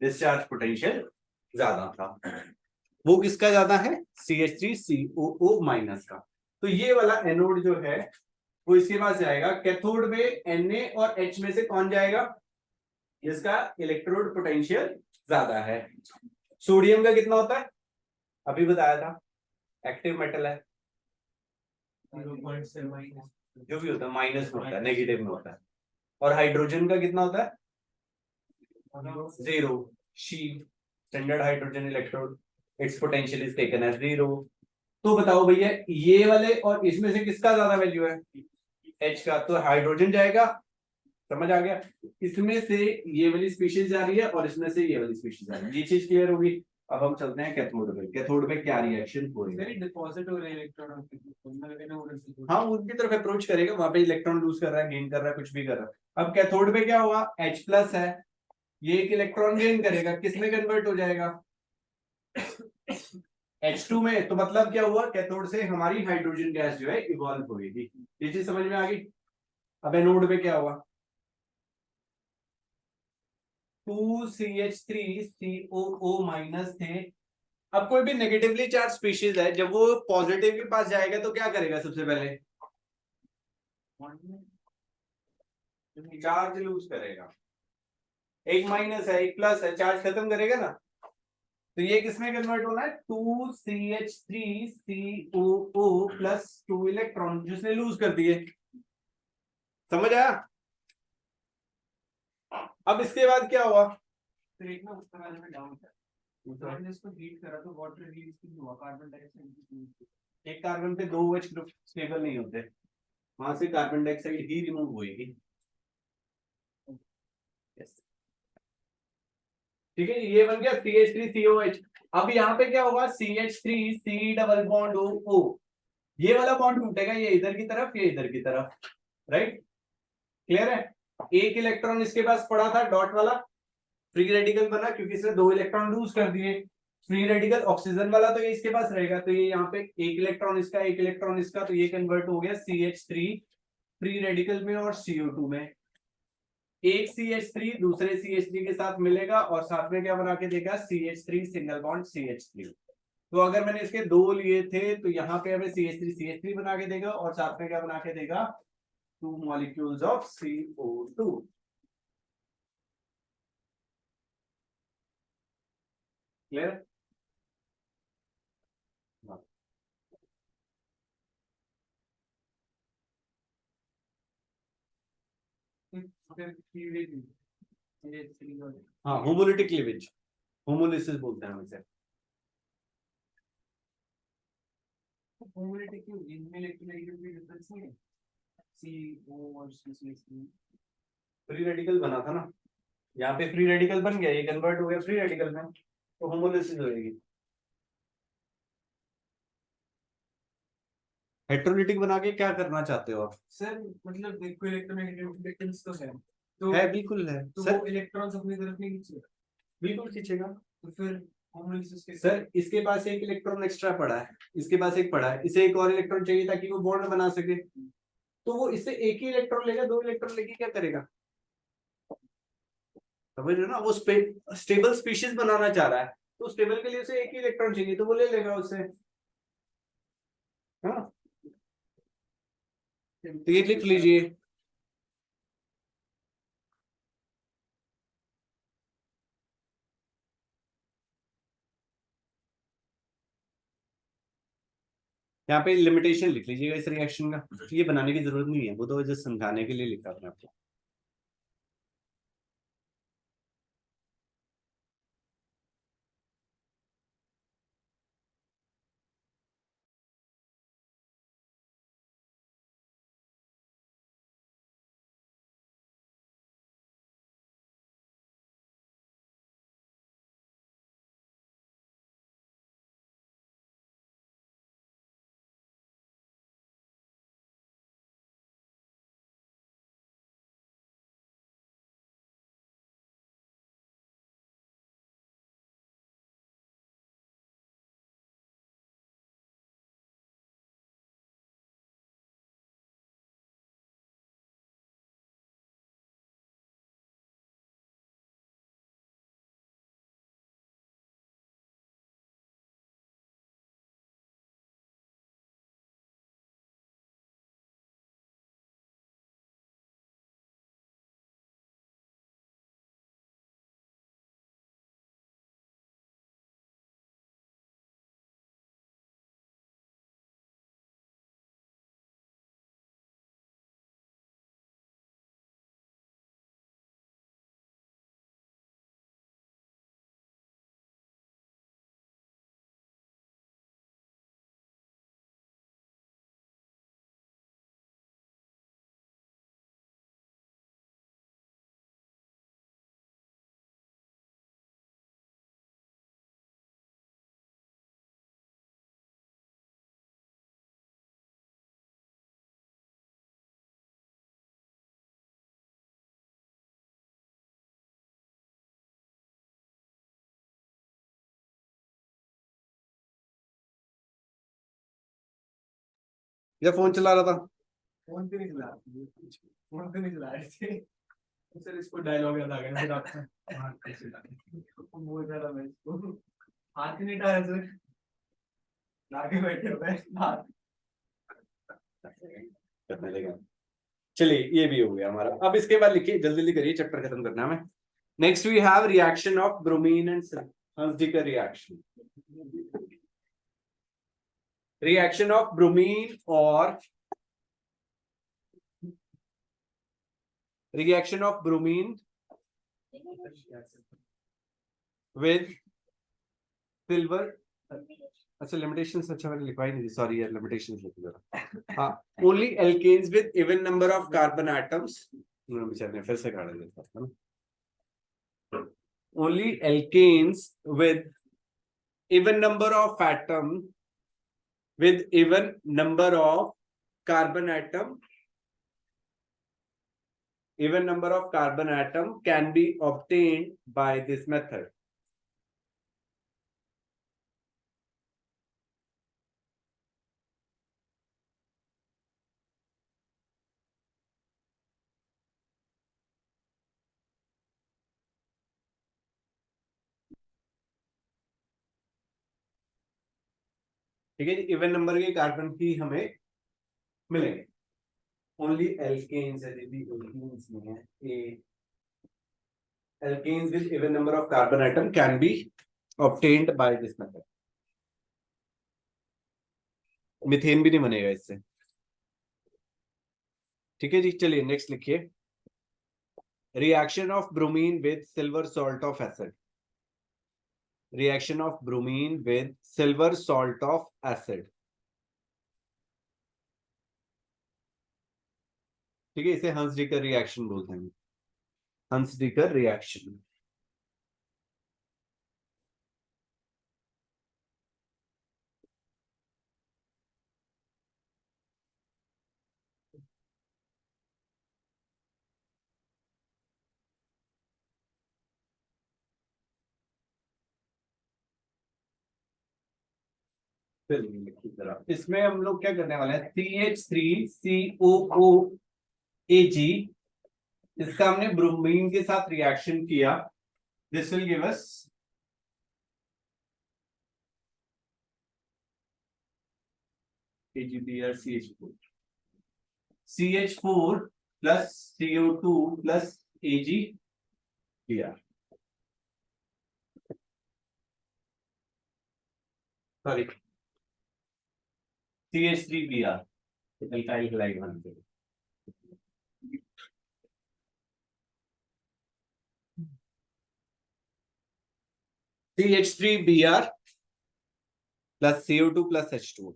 डिस्चार्ज पोटेंशियल ज्यादा था, वो किसका ज्यादा है, CH3COO- का। तो ये वाला एनोड जो है वो इसके पास जाएगा, कैथोड में Na और H में से कौन जाएगा, जिसका इलेक्ट्रोड पोटेंशियल ज्यादा है। सोडियम का कितना होता है, अभी बताया था, एक्टिव मेटल है, 0.7 जो भी होता है माइनस में होता है, नेगेटिव में होता है। और हाइड्रोजन का कितना होता है, 0, SHE standard hydrogen electrode, its potential is taken as 0। तो बताओ भैया ये वाले और इसमें से किसका ज्यादा वैल्यू है, H का, तो हाइड्रोजन जाएगा, समझ आ गया। इसमें से ये वाली स्पीशीज जा रही है और इसमें से ये वाली स्पीशीज जा रही है, ये चीज क्लियर होगी। अब हम चलते हैं कैथोड पे, कैथोड पे क्या रिएक्शन हो रही है, डिपॉजिट हो रहे हैं इलेक्ट्रॉन, हाँ उनकी तरफ अप्रोच करेगा, वहां पे इलेक्ट्रॉन लूज कर रहा है, गेन कर रहा है, कुछ भी कर रहा है। अब कैथोड पे क्या हुआ, H+ है, ये एक इलेक्ट्रॉन गेन करेगा, किसमें कन्वर्ट हो जाएगा, H2 में। तो मतलब क्या हुआ, कैथोड से हमारी हाइड्रोजन गैस जो है इवॉल्व होगी, ये चीज समझ में आ गई। अब एनोड पे क्या हुआ, 2CH3COO माइनस थे। अब कोई भी नेगेटिवली चार्ज स्पीशीज है, जब वो पॉजिटिव के पास जाएगा तो क्या करेगा? सबसे पहले चार्ज लूज करेगा। एक माइनस है, एक प्लस है, चार्ज खत्म करेगा ना। तो ये किसमें कन्वर्ट होना है? 2CH3COO प्लस 2 इलेक्ट्रॉन जिसने लूज कर दिए। समझ आया? अब इसके बाद क्या हुआ? फिर एक ना उसके बारे में डाउट है, तो हमने इसको हीट करा तो वाटर रिलीज की हुआ, कार्बन डाइऑक्साइड एक कार्बन पे 2 OH ग्रुप स्टेबल नहीं होते, वहां से कार्बन डाइऑक्साइड ही रिमूव होगी। ठीक है, ये बन गया CH3COH। अब यहाँ पे क्या होगा? CH3C double bond O। ये वाला बॉन्ड टूटेगा, ये इधर की तरफ, ये इधर की तरफ। राइट, क्लियर है? एक इलेक्ट्रॉन इसके पास पड़ा था, डॉट वाला फ्री रेडिकल बना क्योंकि इसने 2 इलेक्ट्रॉन लूज कर दिए। फ्री रेडिकल ऑक्सीजन वाला तो ये इसके पास रहेगा, तो ये यहाँ पे एक इलेक्ट्रॉन इसका, एक इलेक्ट्रॉन इसका, तो ये कन्वर्ट हो गया CH3 फ्री रेडिकल में और CO2 में। एक CH3 दूसरे CH3 के साथ मिलेगा और साथ में क्या बना के देगा? CH3 single bond CH3। तो अगर मैंने इसके दो लिए थे तो यहाँ पे हमें CH3 बना के देगा और साथ में क्या बना के देगा? 2 मॉलिक्यूल्स ऑफ CO2। क्लियर? हाँ, होमोलिटिक क्लीवेज, होमोलिसिस बोलते हैं हम इसे। फ्री रेडिकल बना था ना, यहाँ पे फ्री रेडिकल बन गया, ये कन्वर्ट हो गया फ्री रेडिकल में, तो होमोलिसिस होगी। हेट्रोलिटिक बना के क्या करना चाहते हो आप? सर मतलब देखो इलेक्ट्रोमैग्नेटिक तो तो है, बिल्कुल है तो सर, वो इलेक्ट्रॉन्स अपनी तरफ नहीं खींचेगा, बिल्कुल खींचेगा। तो फिर होमोलिसिस के सर इसके पास एक इलेक्ट्रॉन एक्स्ट्रा पड़ा है, इसके पास एक पड़ा है, इसे एक और इलेक्ट्रॉन चाहिए ताकि वो बॉन्ड बना सके, तो वो इससे एक ही इलेक्ट्रॉन लेगा, 2 इलेक्ट्रॉन लेके क्या करेगा? समझ रहे हो ना? वो स्टेबल स्पीशीज बनाना चाह रहा है, तो स्टेबल के लिए उसे एक ही इलेक्ट्रॉन चाहिए, तो वो ले लेगा उससे। हाँ, तो ये लिख लीजिए। यहाँ पे लिमिटेशन लिख लीजिएगा इस रिएक्शन का, ये बनाने की जरूरत नहीं है, वो तो जस्ट समझाने के लिए लिखा अपने आपको। या फोन चला रहा था? फोन पे नहीं चला, फोन पे नहीं चला रहे थे। सर इसको डायलॉग याद आ गया ना फिर आपका हाथ कैसे डाले वो जरा मैं इसको हाथ ही नहीं डाला सर आगे बैठे हुए हाथ करने लगे। चलिए ये भी हो गया हमारा। अब इसके बाद लिखिए, जल्दी जल्दी करिए, चैप्टर खत्म करना है हमें। Next we have reaction of bromine and हंसडी का रिएक्शन। रिएक्शन ऑफ ब्रोमीन और reaction of bromine with silver। अच्छा लिमिटेशंस, अच्छा मैंने लिखवाई नहीं थी, सॉरी यार, लिमिटेशंस लिख दिया। हाँ, only alkanes with even number of carbon atoms, बेचारे फिर से काट देता है ना। Only alkanes with even number of atom with even number of carbon atom, even number of carbon atom can be obtained by this method। ठीक है जी, even number के कार्बन की हमें मिलेंगे। ओनली एल्केन्स है दीदी, एल्केन्स नहीं है ए। Alkanes with even number of carbon atom can be obtained by this method. Methane भी नहीं बनेगा इससे। ठीक है जी, चलिए नेक्स्ट लिखिए। Reaction of bromine with silver salt of acid. Reaction of bromine with silver salt of acid. ठीक है, इसे हंस डीकर रिएक्शन बोलते हैं। हंस डीकर रिएक्शन। इसमें हम लोग क्या करने वाले हैं, CH3COOAg, इसका हमने ब्रोमीन के साथ रिएक्शन किया। This will give us AgBrCH4, CH4 plus CO2 plus AgBr, sorry CH3Br, alkyl halide बन गया। CH3Br plus CO2 plus H2,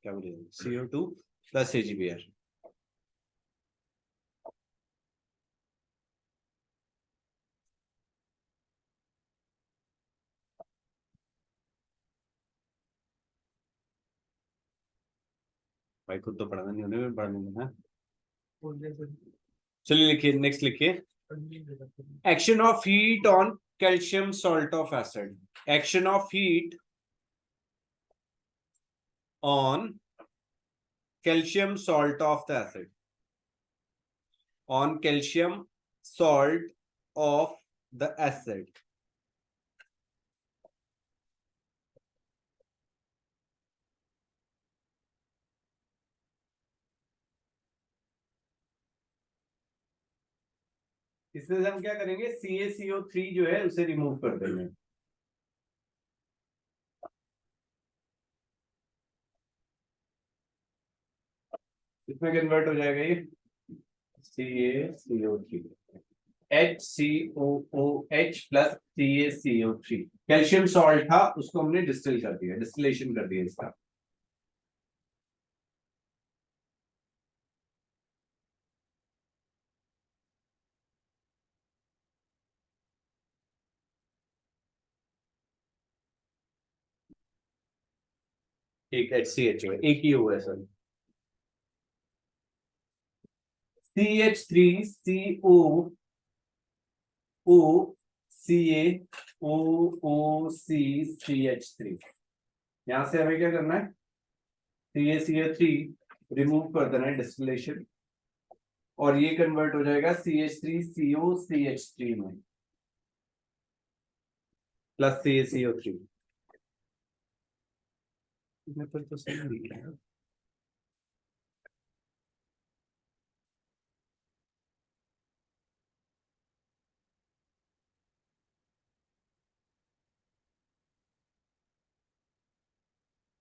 क्या बोलेंगे, CO2 plus AgBr। भाई खुद तो पढ़ना नहीं होने, पढ़ने में है। चलिए लिखिए, नेक्स्ट लिखिए। Action of heat on calcium salt of acid. Action of heat on calcium salt of the acid, on calcium salt of the acid। इसमें से हम क्या करेंगे, CaCO3 जो है उसे रिमूव कर देंगे। इसमें कन्वर्ट हो जाएगा ये CaCO3 HCOOH plus CaCO3। Calcium salt था, उसको हमने डिस्टिल कर दिया, डिस्टिलेशन कर दिया इसका। एक HCH है, एक ही हुआ है सर। CH3CO CaOOCCH3। यहां से हमें क्या करना है, CaCO3 रिमूव कर देना है, डिस्टिलेशन। और ये कन्वर्ट हो जाएगा CH3COCH3 में प्लस CaCO3 में तो सही नहीं है।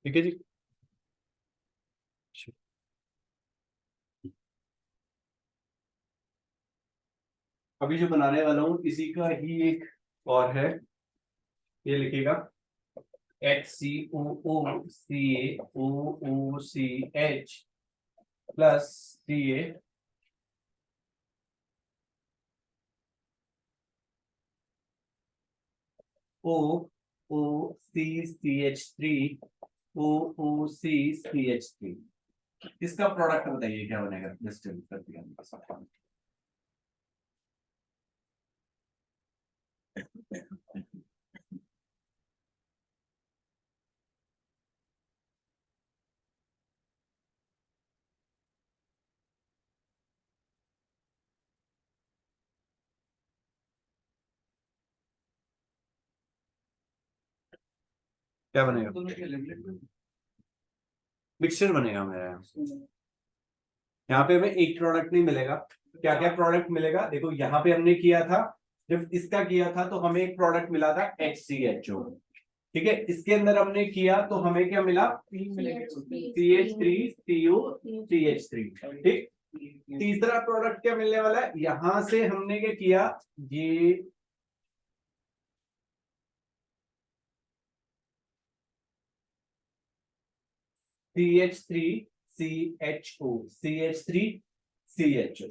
ठीक है जी। अभी जो बनाने वाला हूं इसी का ही एक और है, ये लिखिएगा HCOOCaOOCH प्लस CaOOCCH3OOCCH3। इसका प्रोडक्ट बताइए क्या बनेगा, डिस्टिल कर दिया क्या बनेगा, मिक्सचर बनेगा मेरा यहाँ पे हमें एक प्रोडक्ट नहीं मिलेगा। क्या क्या प्रोडक्ट मिलेगा, देखो यहाँ पे हमने किया था, जब इसका किया था तो हमें एक प्रोडक्ट मिला था HCHO। ठीक है, इसके अंदर हमने किया तो हमें क्या मिला, CH3COCH3। ठीक, तीसरा प्रोडक्ट क्या मिलने वाला है, यहां से हमने क्या किया, ये CH3CHO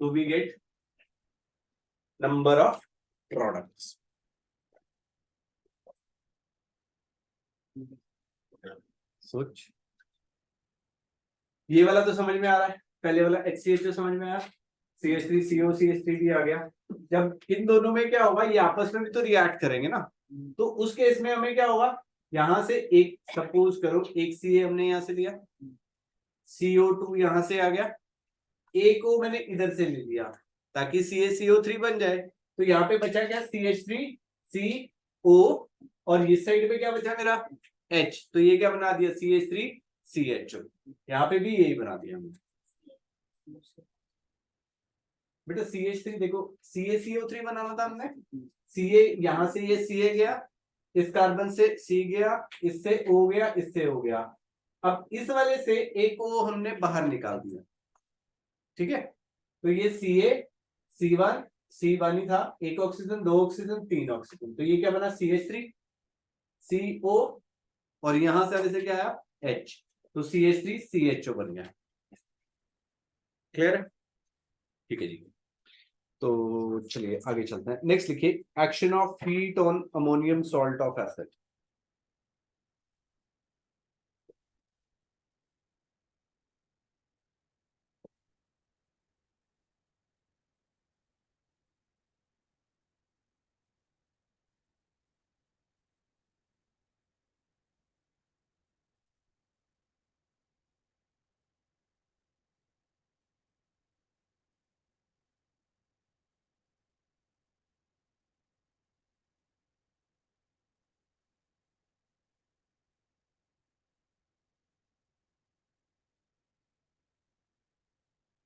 तो we get number of products. सोच, ये वाला तो समझ में आ रहा है, पहले वाला HCHO समझ में आया, CH3COCH3 भी आ गया। जब इन दोनों में क्या होगा, ये आपस में भी तो रिएक्ट करेंगे ना, तो उस केस में हमें क्या होगा, यहां से एक सपोज करो एक Ca हमने यहां से लिया, CO2 यहां से आ गया, एक को मैंने इधर से ले लिया ताकि CaCO3 बन जाए, तो यहाँ पे बचा क्या, CH3CO और इस साइड पे क्या बचा मेरा H, तो ये क्या बना दिया CH3CHO। यहाँ पे भी यही बना दिया हमने बेटा। CH3 देखो, CaCO3 बनाना था हमने, Ca यहां से ये Ca गया, इस कार्बन से C गया, इससे O गया, इससे O गया, अब इस वाले से एक O हमने बाहर निकाल दिया। ठीक है, तो ये C1 C1 ही था, एक ऑक्सीजन, दो ऑक्सीजन, तीन ऑक्सीजन, तो ये क्या बना CH3CO और यहां से आने से क्या आया H, तो CH3CHO बन गया। क्लियर है, ठीक है जी। तो चलिए आगे चलते हैं, नेक्स्ट लिखिए action of heat on ammonium salt of acid.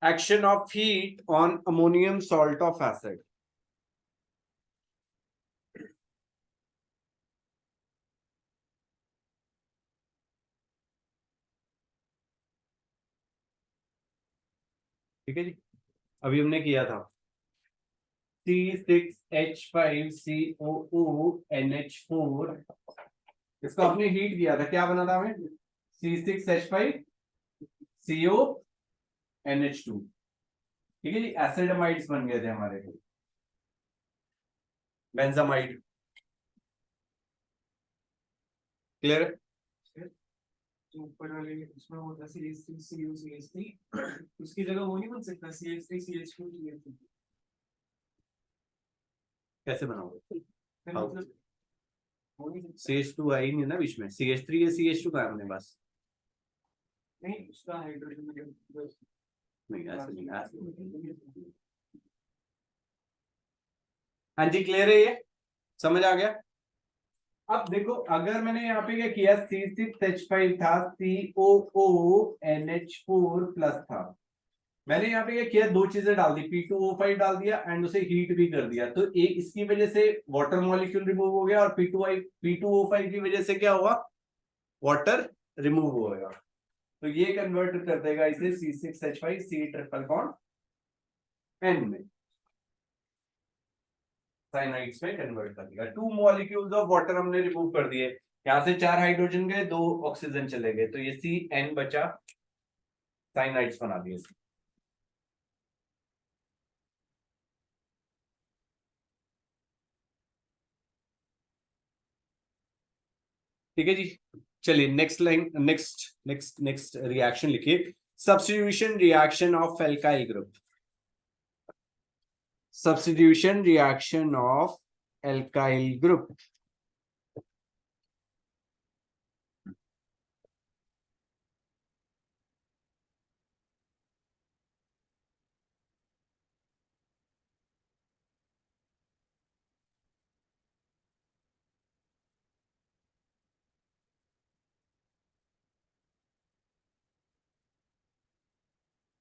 Action of heat on ammonium salt of acid. ठीक है जी, अभी हमने किया था C6H5COONH4, इसको आपने हीट किया था, क्या बना था हमें C6H5CONH2। ठीक है जी, एसिडमाइड्स बन गए थे हमारे, बेंजामाइड। क्लियर है, जो ऊपर वाले उसमें होता है CH3COCH3, उसकी जगह वो नहीं बन सकता CH3CH2। कैसे बनाओगे, मतलब हो नहीं सकता, CH2 आई नहीं ना बीच में, CH3 या CH2 का है अपने पास। नहीं उसका हाइड्रोजन नहीं ऐसे नहीं, ऐसे नहीं। हाँ जी, क्लियर है, ये समझ आ गया। अब देखो, अगर मैंने यहाँ पे क्या किया, C6H5 था, COONH4 प्लस था, मैंने यहाँ पे क्या किया, दो चीजें डाल दी, P2O5 डाल दिया एंड उसे हीट भी कर दिया, तो एक इसकी वजह से वाटर मॉलिक्यूल रिमूव हो गया, और P2O5 की वजह से क्या हुआ, वाटर रिमूव हो गया। तो ये कन्वर्ट कर देगा इसे C6H5 C triple bond N में, साइनाइड्स में कन्वर्ट कर दिया। 2 मॉलिक्यूल्स ऑफ वाटर हमने रिमूव कर दिए, यहां से 4 हाइड्रोजन गए, 2 ऑक्सीजन चले गए, तो ये CN बचा, साइनाइड्स बना दिए। ठीक है जी, चलिए नेक्स्ट लाइन, नेक्स्ट रिएक्शन लिखिए, substitution reaction of alkyl group, substitution reaction of alkyl group.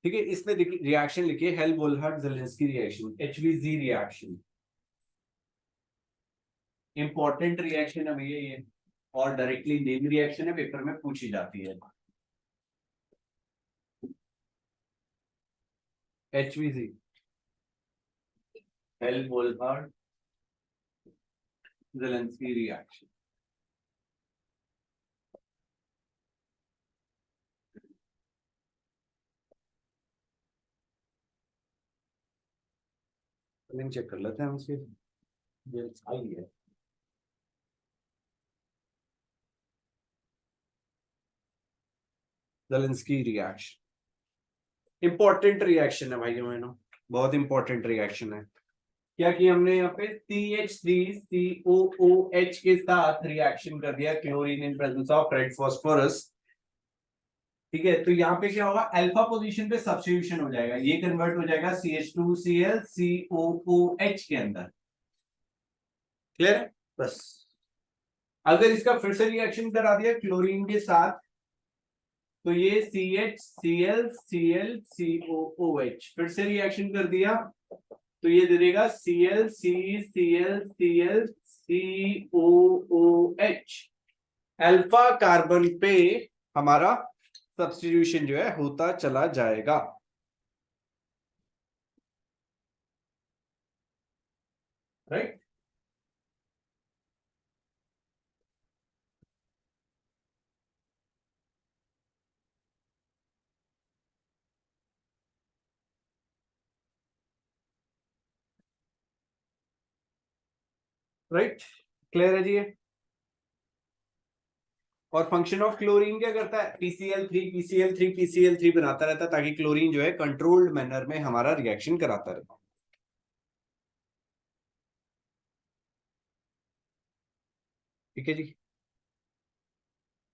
ठीक है, इसमें देखिए रिएक्शन लिखिए, Helmholtz Zelensky reaction, HBZ reaction, important reaction है भैया ये, और डायरेक्टली नेम रिएक्शन है, पेपर में पूछी जाती है। HBZ, Helmholtz Zelensky reaction. Link check कर लेते हैं उसके, ये आई है। ज़ेलेंस्की रिएक्शन इंपॉर्टेंट रिएक्शन है भाइयों बहनों, बहुत इंपॉर्टेंट रिएक्शन है। क्या किया हमने यहाँ पे, CH3COOH के साथ रिएक्शन कर दिया, chlorine in presence of red phosphorus. ठीक है, तो यहाँ पे क्या होगा, अल्फा पोजीशन पे सब्स्टिट्यूशन हो जाएगा, ये कन्वर्ट हो जाएगा CH2Cl COOH के अंदर। क्लियर है, बस। अगर इसका फिर से रिएक्शन करा दिया क्लोरीन के साथ, तो ये CHClClCOOH, फिर से रिएक्शन कर दिया तो ये दे देगा ClClClCOOH। अल्फा कार्बन पे हमारा सब्स्टिट्यूशन जो है होता चला जाएगा। राइट, राइट, क्लियर है जी ये। और फंक्शन ऑफ क्लोरीन क्या करता है, PCl3 बनाता रहता है, ताकि क्लोरीन जो है कंट्रोल्ड मैनर में हमारा रिएक्शन कराता रहता है। ठीक है जी,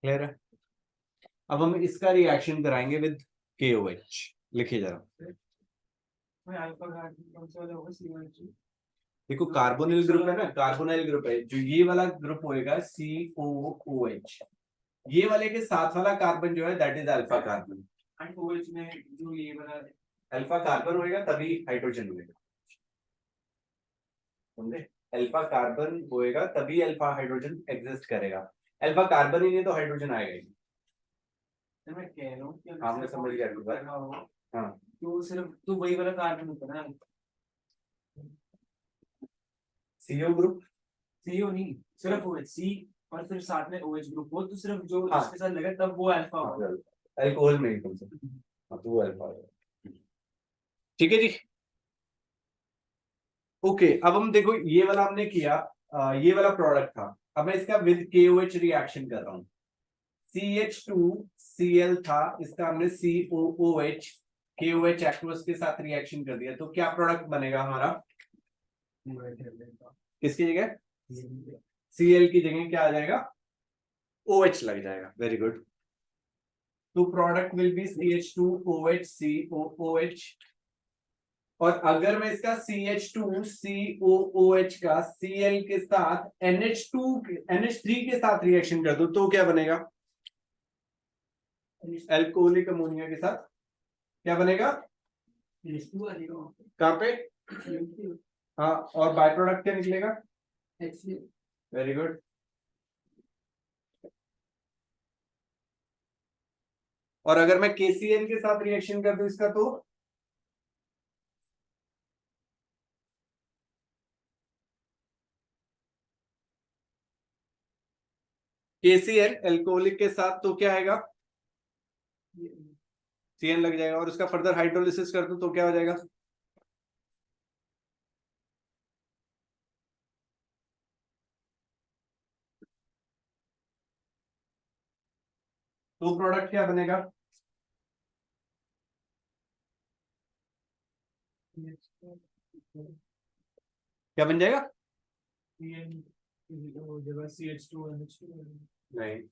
क्लियर है। अब हम इसका रिएक्शन कराएंगे विद KOH, लिखिए जरा। देखो कार्बोनिल ग्रुप है ना, कार्बोनिल ग्रुप है, जो ये वाला ग्रुप होएगा COOH, ये वाले के साथ वाला कार्बन जो है that is alpha carbon, and OH में जो ये वाला अल्फा कार्बन होएगा तभी हाइड्रोजन होएगा, समझे, अल्फा कार्बन होएगा तभी अल्फा हाइड्रोजन एग्जिस्ट करेगा, अल्फा कार्बन ही नहीं तो हाइड्रोजन आएगा ही। तो मैं कह रहा हूँ कि हमने समझ गया, हाँ, तो सिर्फ तो वही वाला कार्बन होता है ना, CO ग्रुप, CO नहीं, सिर्फ OH, C और फिर साथ में OH ग्रुप हो, तो सिर्फ जो इसके साथ लगा तब वो अल्फा होगा, अल्कोहल में ही तुमसे, हाँ तो वो अल्फा होगा। ठीक है जी, ओके। अब हम देखो ये वाला हमने किया, ये वाला प्रोडक्ट था, अब मैं इसका विद KOH रिएक्शन कर रहा हूँ, CH2Cl था, इसका हमने COOH KOH एक्वस के साथ रिएक्शन कर दिया, तो क्या प्रोडक्ट बनेगा हमारा, किसकी जगह, Cl की जगह क्या आ जाएगा, OH लग जाएगा, वेरी गुड। तो product will be CH2OH COOH। और अगर मैं इसका CH2COOH का Cl के साथ NH3 के साथ रिएक्शन कर दूं तो क्या बनेगा? अल्कोहलिक अमोनिया के साथ क्या बनेगा? कहां पे? हाँ, और बाय प्रोडक्ट क्या निकलेगा? Very good. और अगर मैं KCl के साथ रिएक्शन कर दूं इसका तो KCl अल्कोहलिक के साथ तो क्या आएगा? CN लग जाएगा। और उसका फर्दर हाइड्रोलिसिस कर दूं तो क्या हो जाएगा? तो प्रोडक्ट क्या बनेगा? क्या बन जाएगा? नहीं,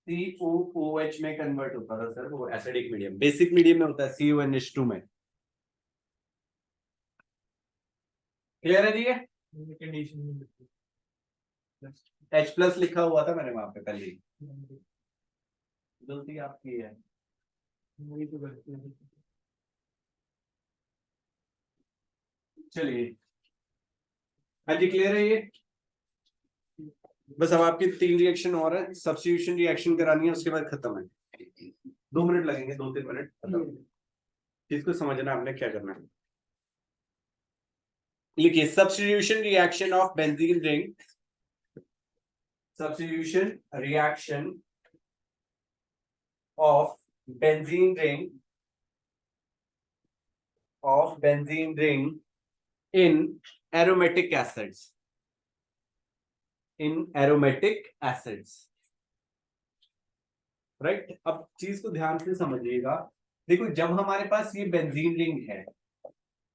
COOH में कन्वर्ट होता था सर, वो एसिडिक मीडियम, बेसिक मीडियम में होता है CuNH2 में। क्लियर है जी? ये H+ लिखा हुआ था मैंने वहां पे पहले ही, गलती आपकी है। चलिए, हाँ जी, क्लियर है ये? बस अब आपकी 3 रिएक्शन और है, सब्स्टिट्यूशन रिएक्शन करानी है, उसके बाद खत्म है। 2 मिनट लगेंगे, 2-3 मिनट खत्म। इसको समझना आपने क्या करना है। लिखिए, substitution reaction of benzene ring, substitution reaction of benzene ring in aromatic acids, right. अब चीज को ध्यान से समझिएगा। देखो, जब हमारे पास ये बेंजीन रिंग है,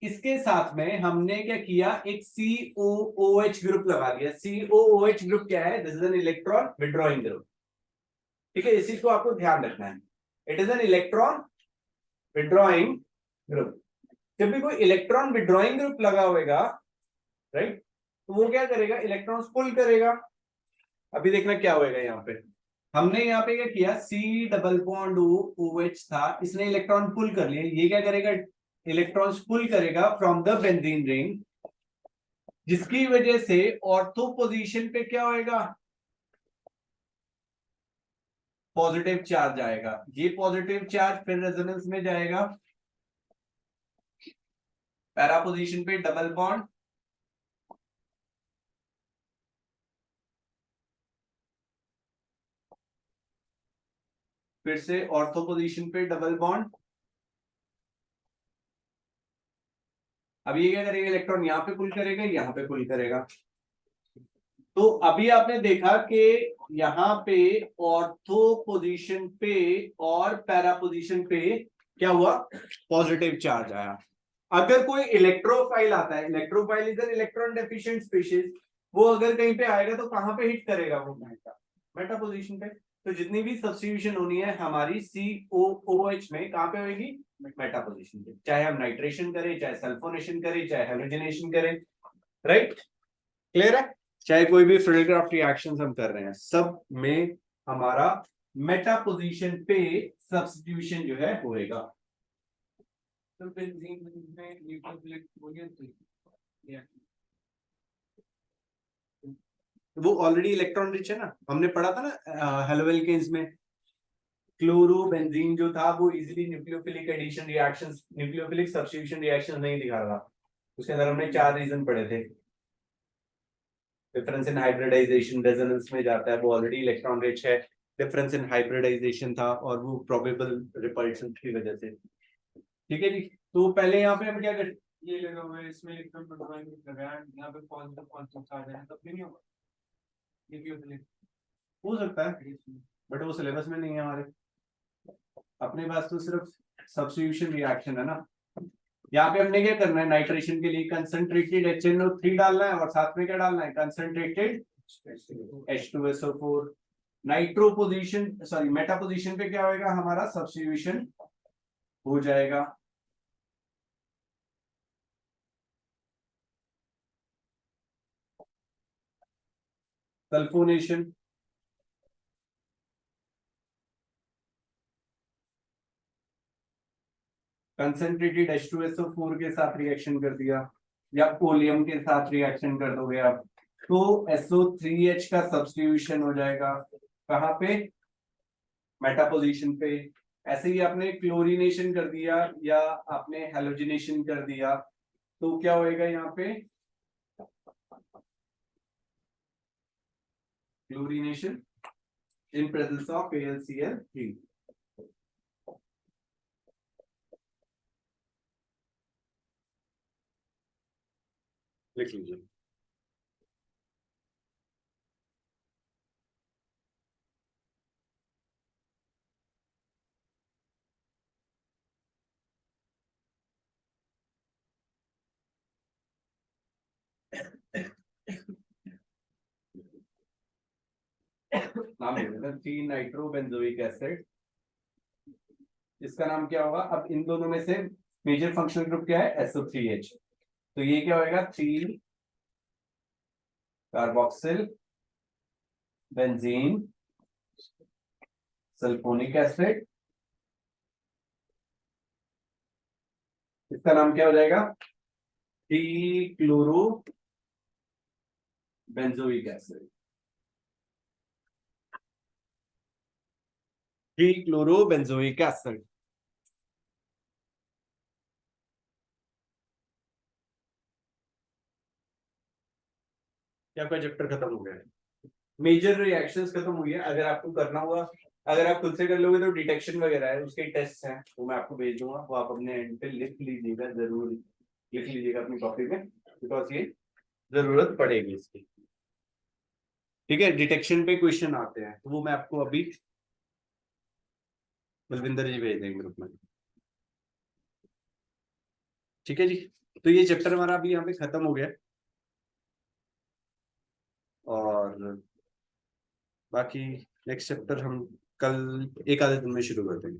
इसके साथ में हमने क्या किया, एक COOH ग्रुप लगा दिया। COOH ग्रुप क्या है? This is an electron withdrawing group. ठीक है, इसी को आपको ध्यान रखना है। It is an electron withdrawing group. जब भी कोई इलेक्ट्रॉन विड्रॉइंग ग्रुप लगा होगा, राइट, तो वो क्या करेगा? इलेक्ट्रॉन्स पुल करेगा। अभी देखना क्या होएगा यहाँ पे। हमने यहाँ पे क्या किया, C+OH था, इसने इलेक्ट्रॉन पुल कर लिए। ये क्या करेगा? इलेक्ट्रॉन्स पुल करेगा फ्रॉम द बेंजीन रिंग, जिसकी वजह से ऑर्थो पोजीशन पे क्या होएगा? पॉजिटिव चार्ज आएगा। ये पॉजिटिव चार्ज फिर रेजोनेंस में जाएगा, पैरा पोजीशन पे डबल बॉन्ड, फिर से ऑर्थो पोजीशन पे डबल बॉन्ड। अब ये क्या करेगा? इलेक्ट्रॉन यहां पे पुल करेगा, यहां पे पुल करेगा। तो अभी आपने देखा कि यहां पे ऑर्थो पोजीशन पे और पैरा पोजीशन पे क्या हुआ? पॉजिटिव चार्ज आया। अगर कोई इलेक्ट्रोफाइल आता है, electrophile is an electron deficient species, वो अगर कहीं पे आएगा तो कहां पे हिट करेगा? वो मेटा पोजीशन पे। तो जितनी भी सब्स्टिट्यूशन होनी है हमारी COOH में, कहां पे होगी? मेटा पोजीशन पे। चाहे हम नाइट्रेशन करें, चाहे सल्फोनेशन करें, चाहे हेलोजनेशन करें, राइट। क्लियर है? चाहे कोई भी फ्रिडलक्राफ्ट रिएक्शंस हम कर रहे हैं, सब में हमारा मेटा पोजीशन पे सब्स्टिट्यूशन जो है होएगा। तो बेंजीन में न्यूक्लियोफिलिक वो ऑलरेडी इलेक्ट्रॉन रिच है ना, हमने पढ़ा था ना हेलोएल्केन्स में। क्लोरोबेंजीन जो था वो easily nucleophilic addition reactions, nucleophilic substitution reaction नहीं दिखा रहा। उसके अंदर हमने 4 रीजन पढ़े थे। डिफरेंस इन हाइब्रिडाइजेशन, रेजोनेंस में जाता है, वो ऑलरेडी इलेक्ट्रॉन रिच है। डिफरेंस इन हाइब्रिडाइजेशन था, और वो प्रोबेबल रिपल्शन की वजह से। ठीक है जी। तो पहले यहाँ पे हम क्या करें, ये लगा हुआ है, इसमें इलेक्ट्रॉन विड्रॉइंग लगा है, यहाँ पे पॉजिटिव कॉन्सेप्ट आ जाए तब भी नहीं होगा। न्यूक्लियोफिलिक हो सकता है, बट वो सिलेबस में नहीं है हमारे। अपने पास तो सिर्फ सब्स्टिट्यूशन रिएक्शन है ना। यहाँ पे हमने क्या करना है, नाइट्रेशन के लिए कंसंट्रेटेड HNO3 डालना है, और साथ में क्या डालना है? Concentrated H2SO4 nitro position sorry Meta position पे क्या होएगा हमारा सब्स्टिट्यूशन हो जाएगा। सल्फोनेशन कंसंट्रेटेड H2SO4 के साथ रिएक्शन कर दिया या कोलियम के साथ रिएक्शन कर दोगे आप तो SO3H का सब्स्टिट्यूशन हो जाएगा कहाँ पे मेटा पोजीशन पे। ऐसे ही आपने क्लोरीनेशन कर दिया या आपने हेलोजिनेशन कर दिया तो क्या होएगा यहाँ पे chlorination in presence of AlCl3 लिख लीजिए। नाम है 3 नाइट्रोबेंजोइक एसिड। इसका नाम क्या होगा अब इन दोनों में से मेजर फंक्शनल ग्रुप क्या है SO3H तो ये क्या होएगा 3 कार्बोक्सिल बेंजीन सल्फोनिक एसिड। इसका नाम क्या हो जाएगा 3 chloro benzoic acid 3 chloro benzoic acid. क्या आपका चैप्टर खत्म हो गया है मेजर रिएक्शंस खत्म हुई है। अगर आपको करना हुआ अगर आप खुद से कर लोगे तो डिटेक्शन वगैरह है उसके टेस्ट हैं वो मैं आपको भेज दूंगा वो आप अपने एंड पे लिख लीजिएगा जरूर लिख लीजिएगा अपनी कॉपी में बिकॉज ये जरूरत पड़ेगी इसकी। ठीक है डिटेक्शन पे क्वेश्चन आते हैं तो वो मैं आपको अभी बलविंदर जी भेज देंगे ग्रुप में। ठीक है जी तो ये चैप्टर हमारा अभी यहाँ पे खत्म हो गया और बाकी नेक्स्ट चैप्टर हम कल एक आधे दिन में शुरू कर देंगे।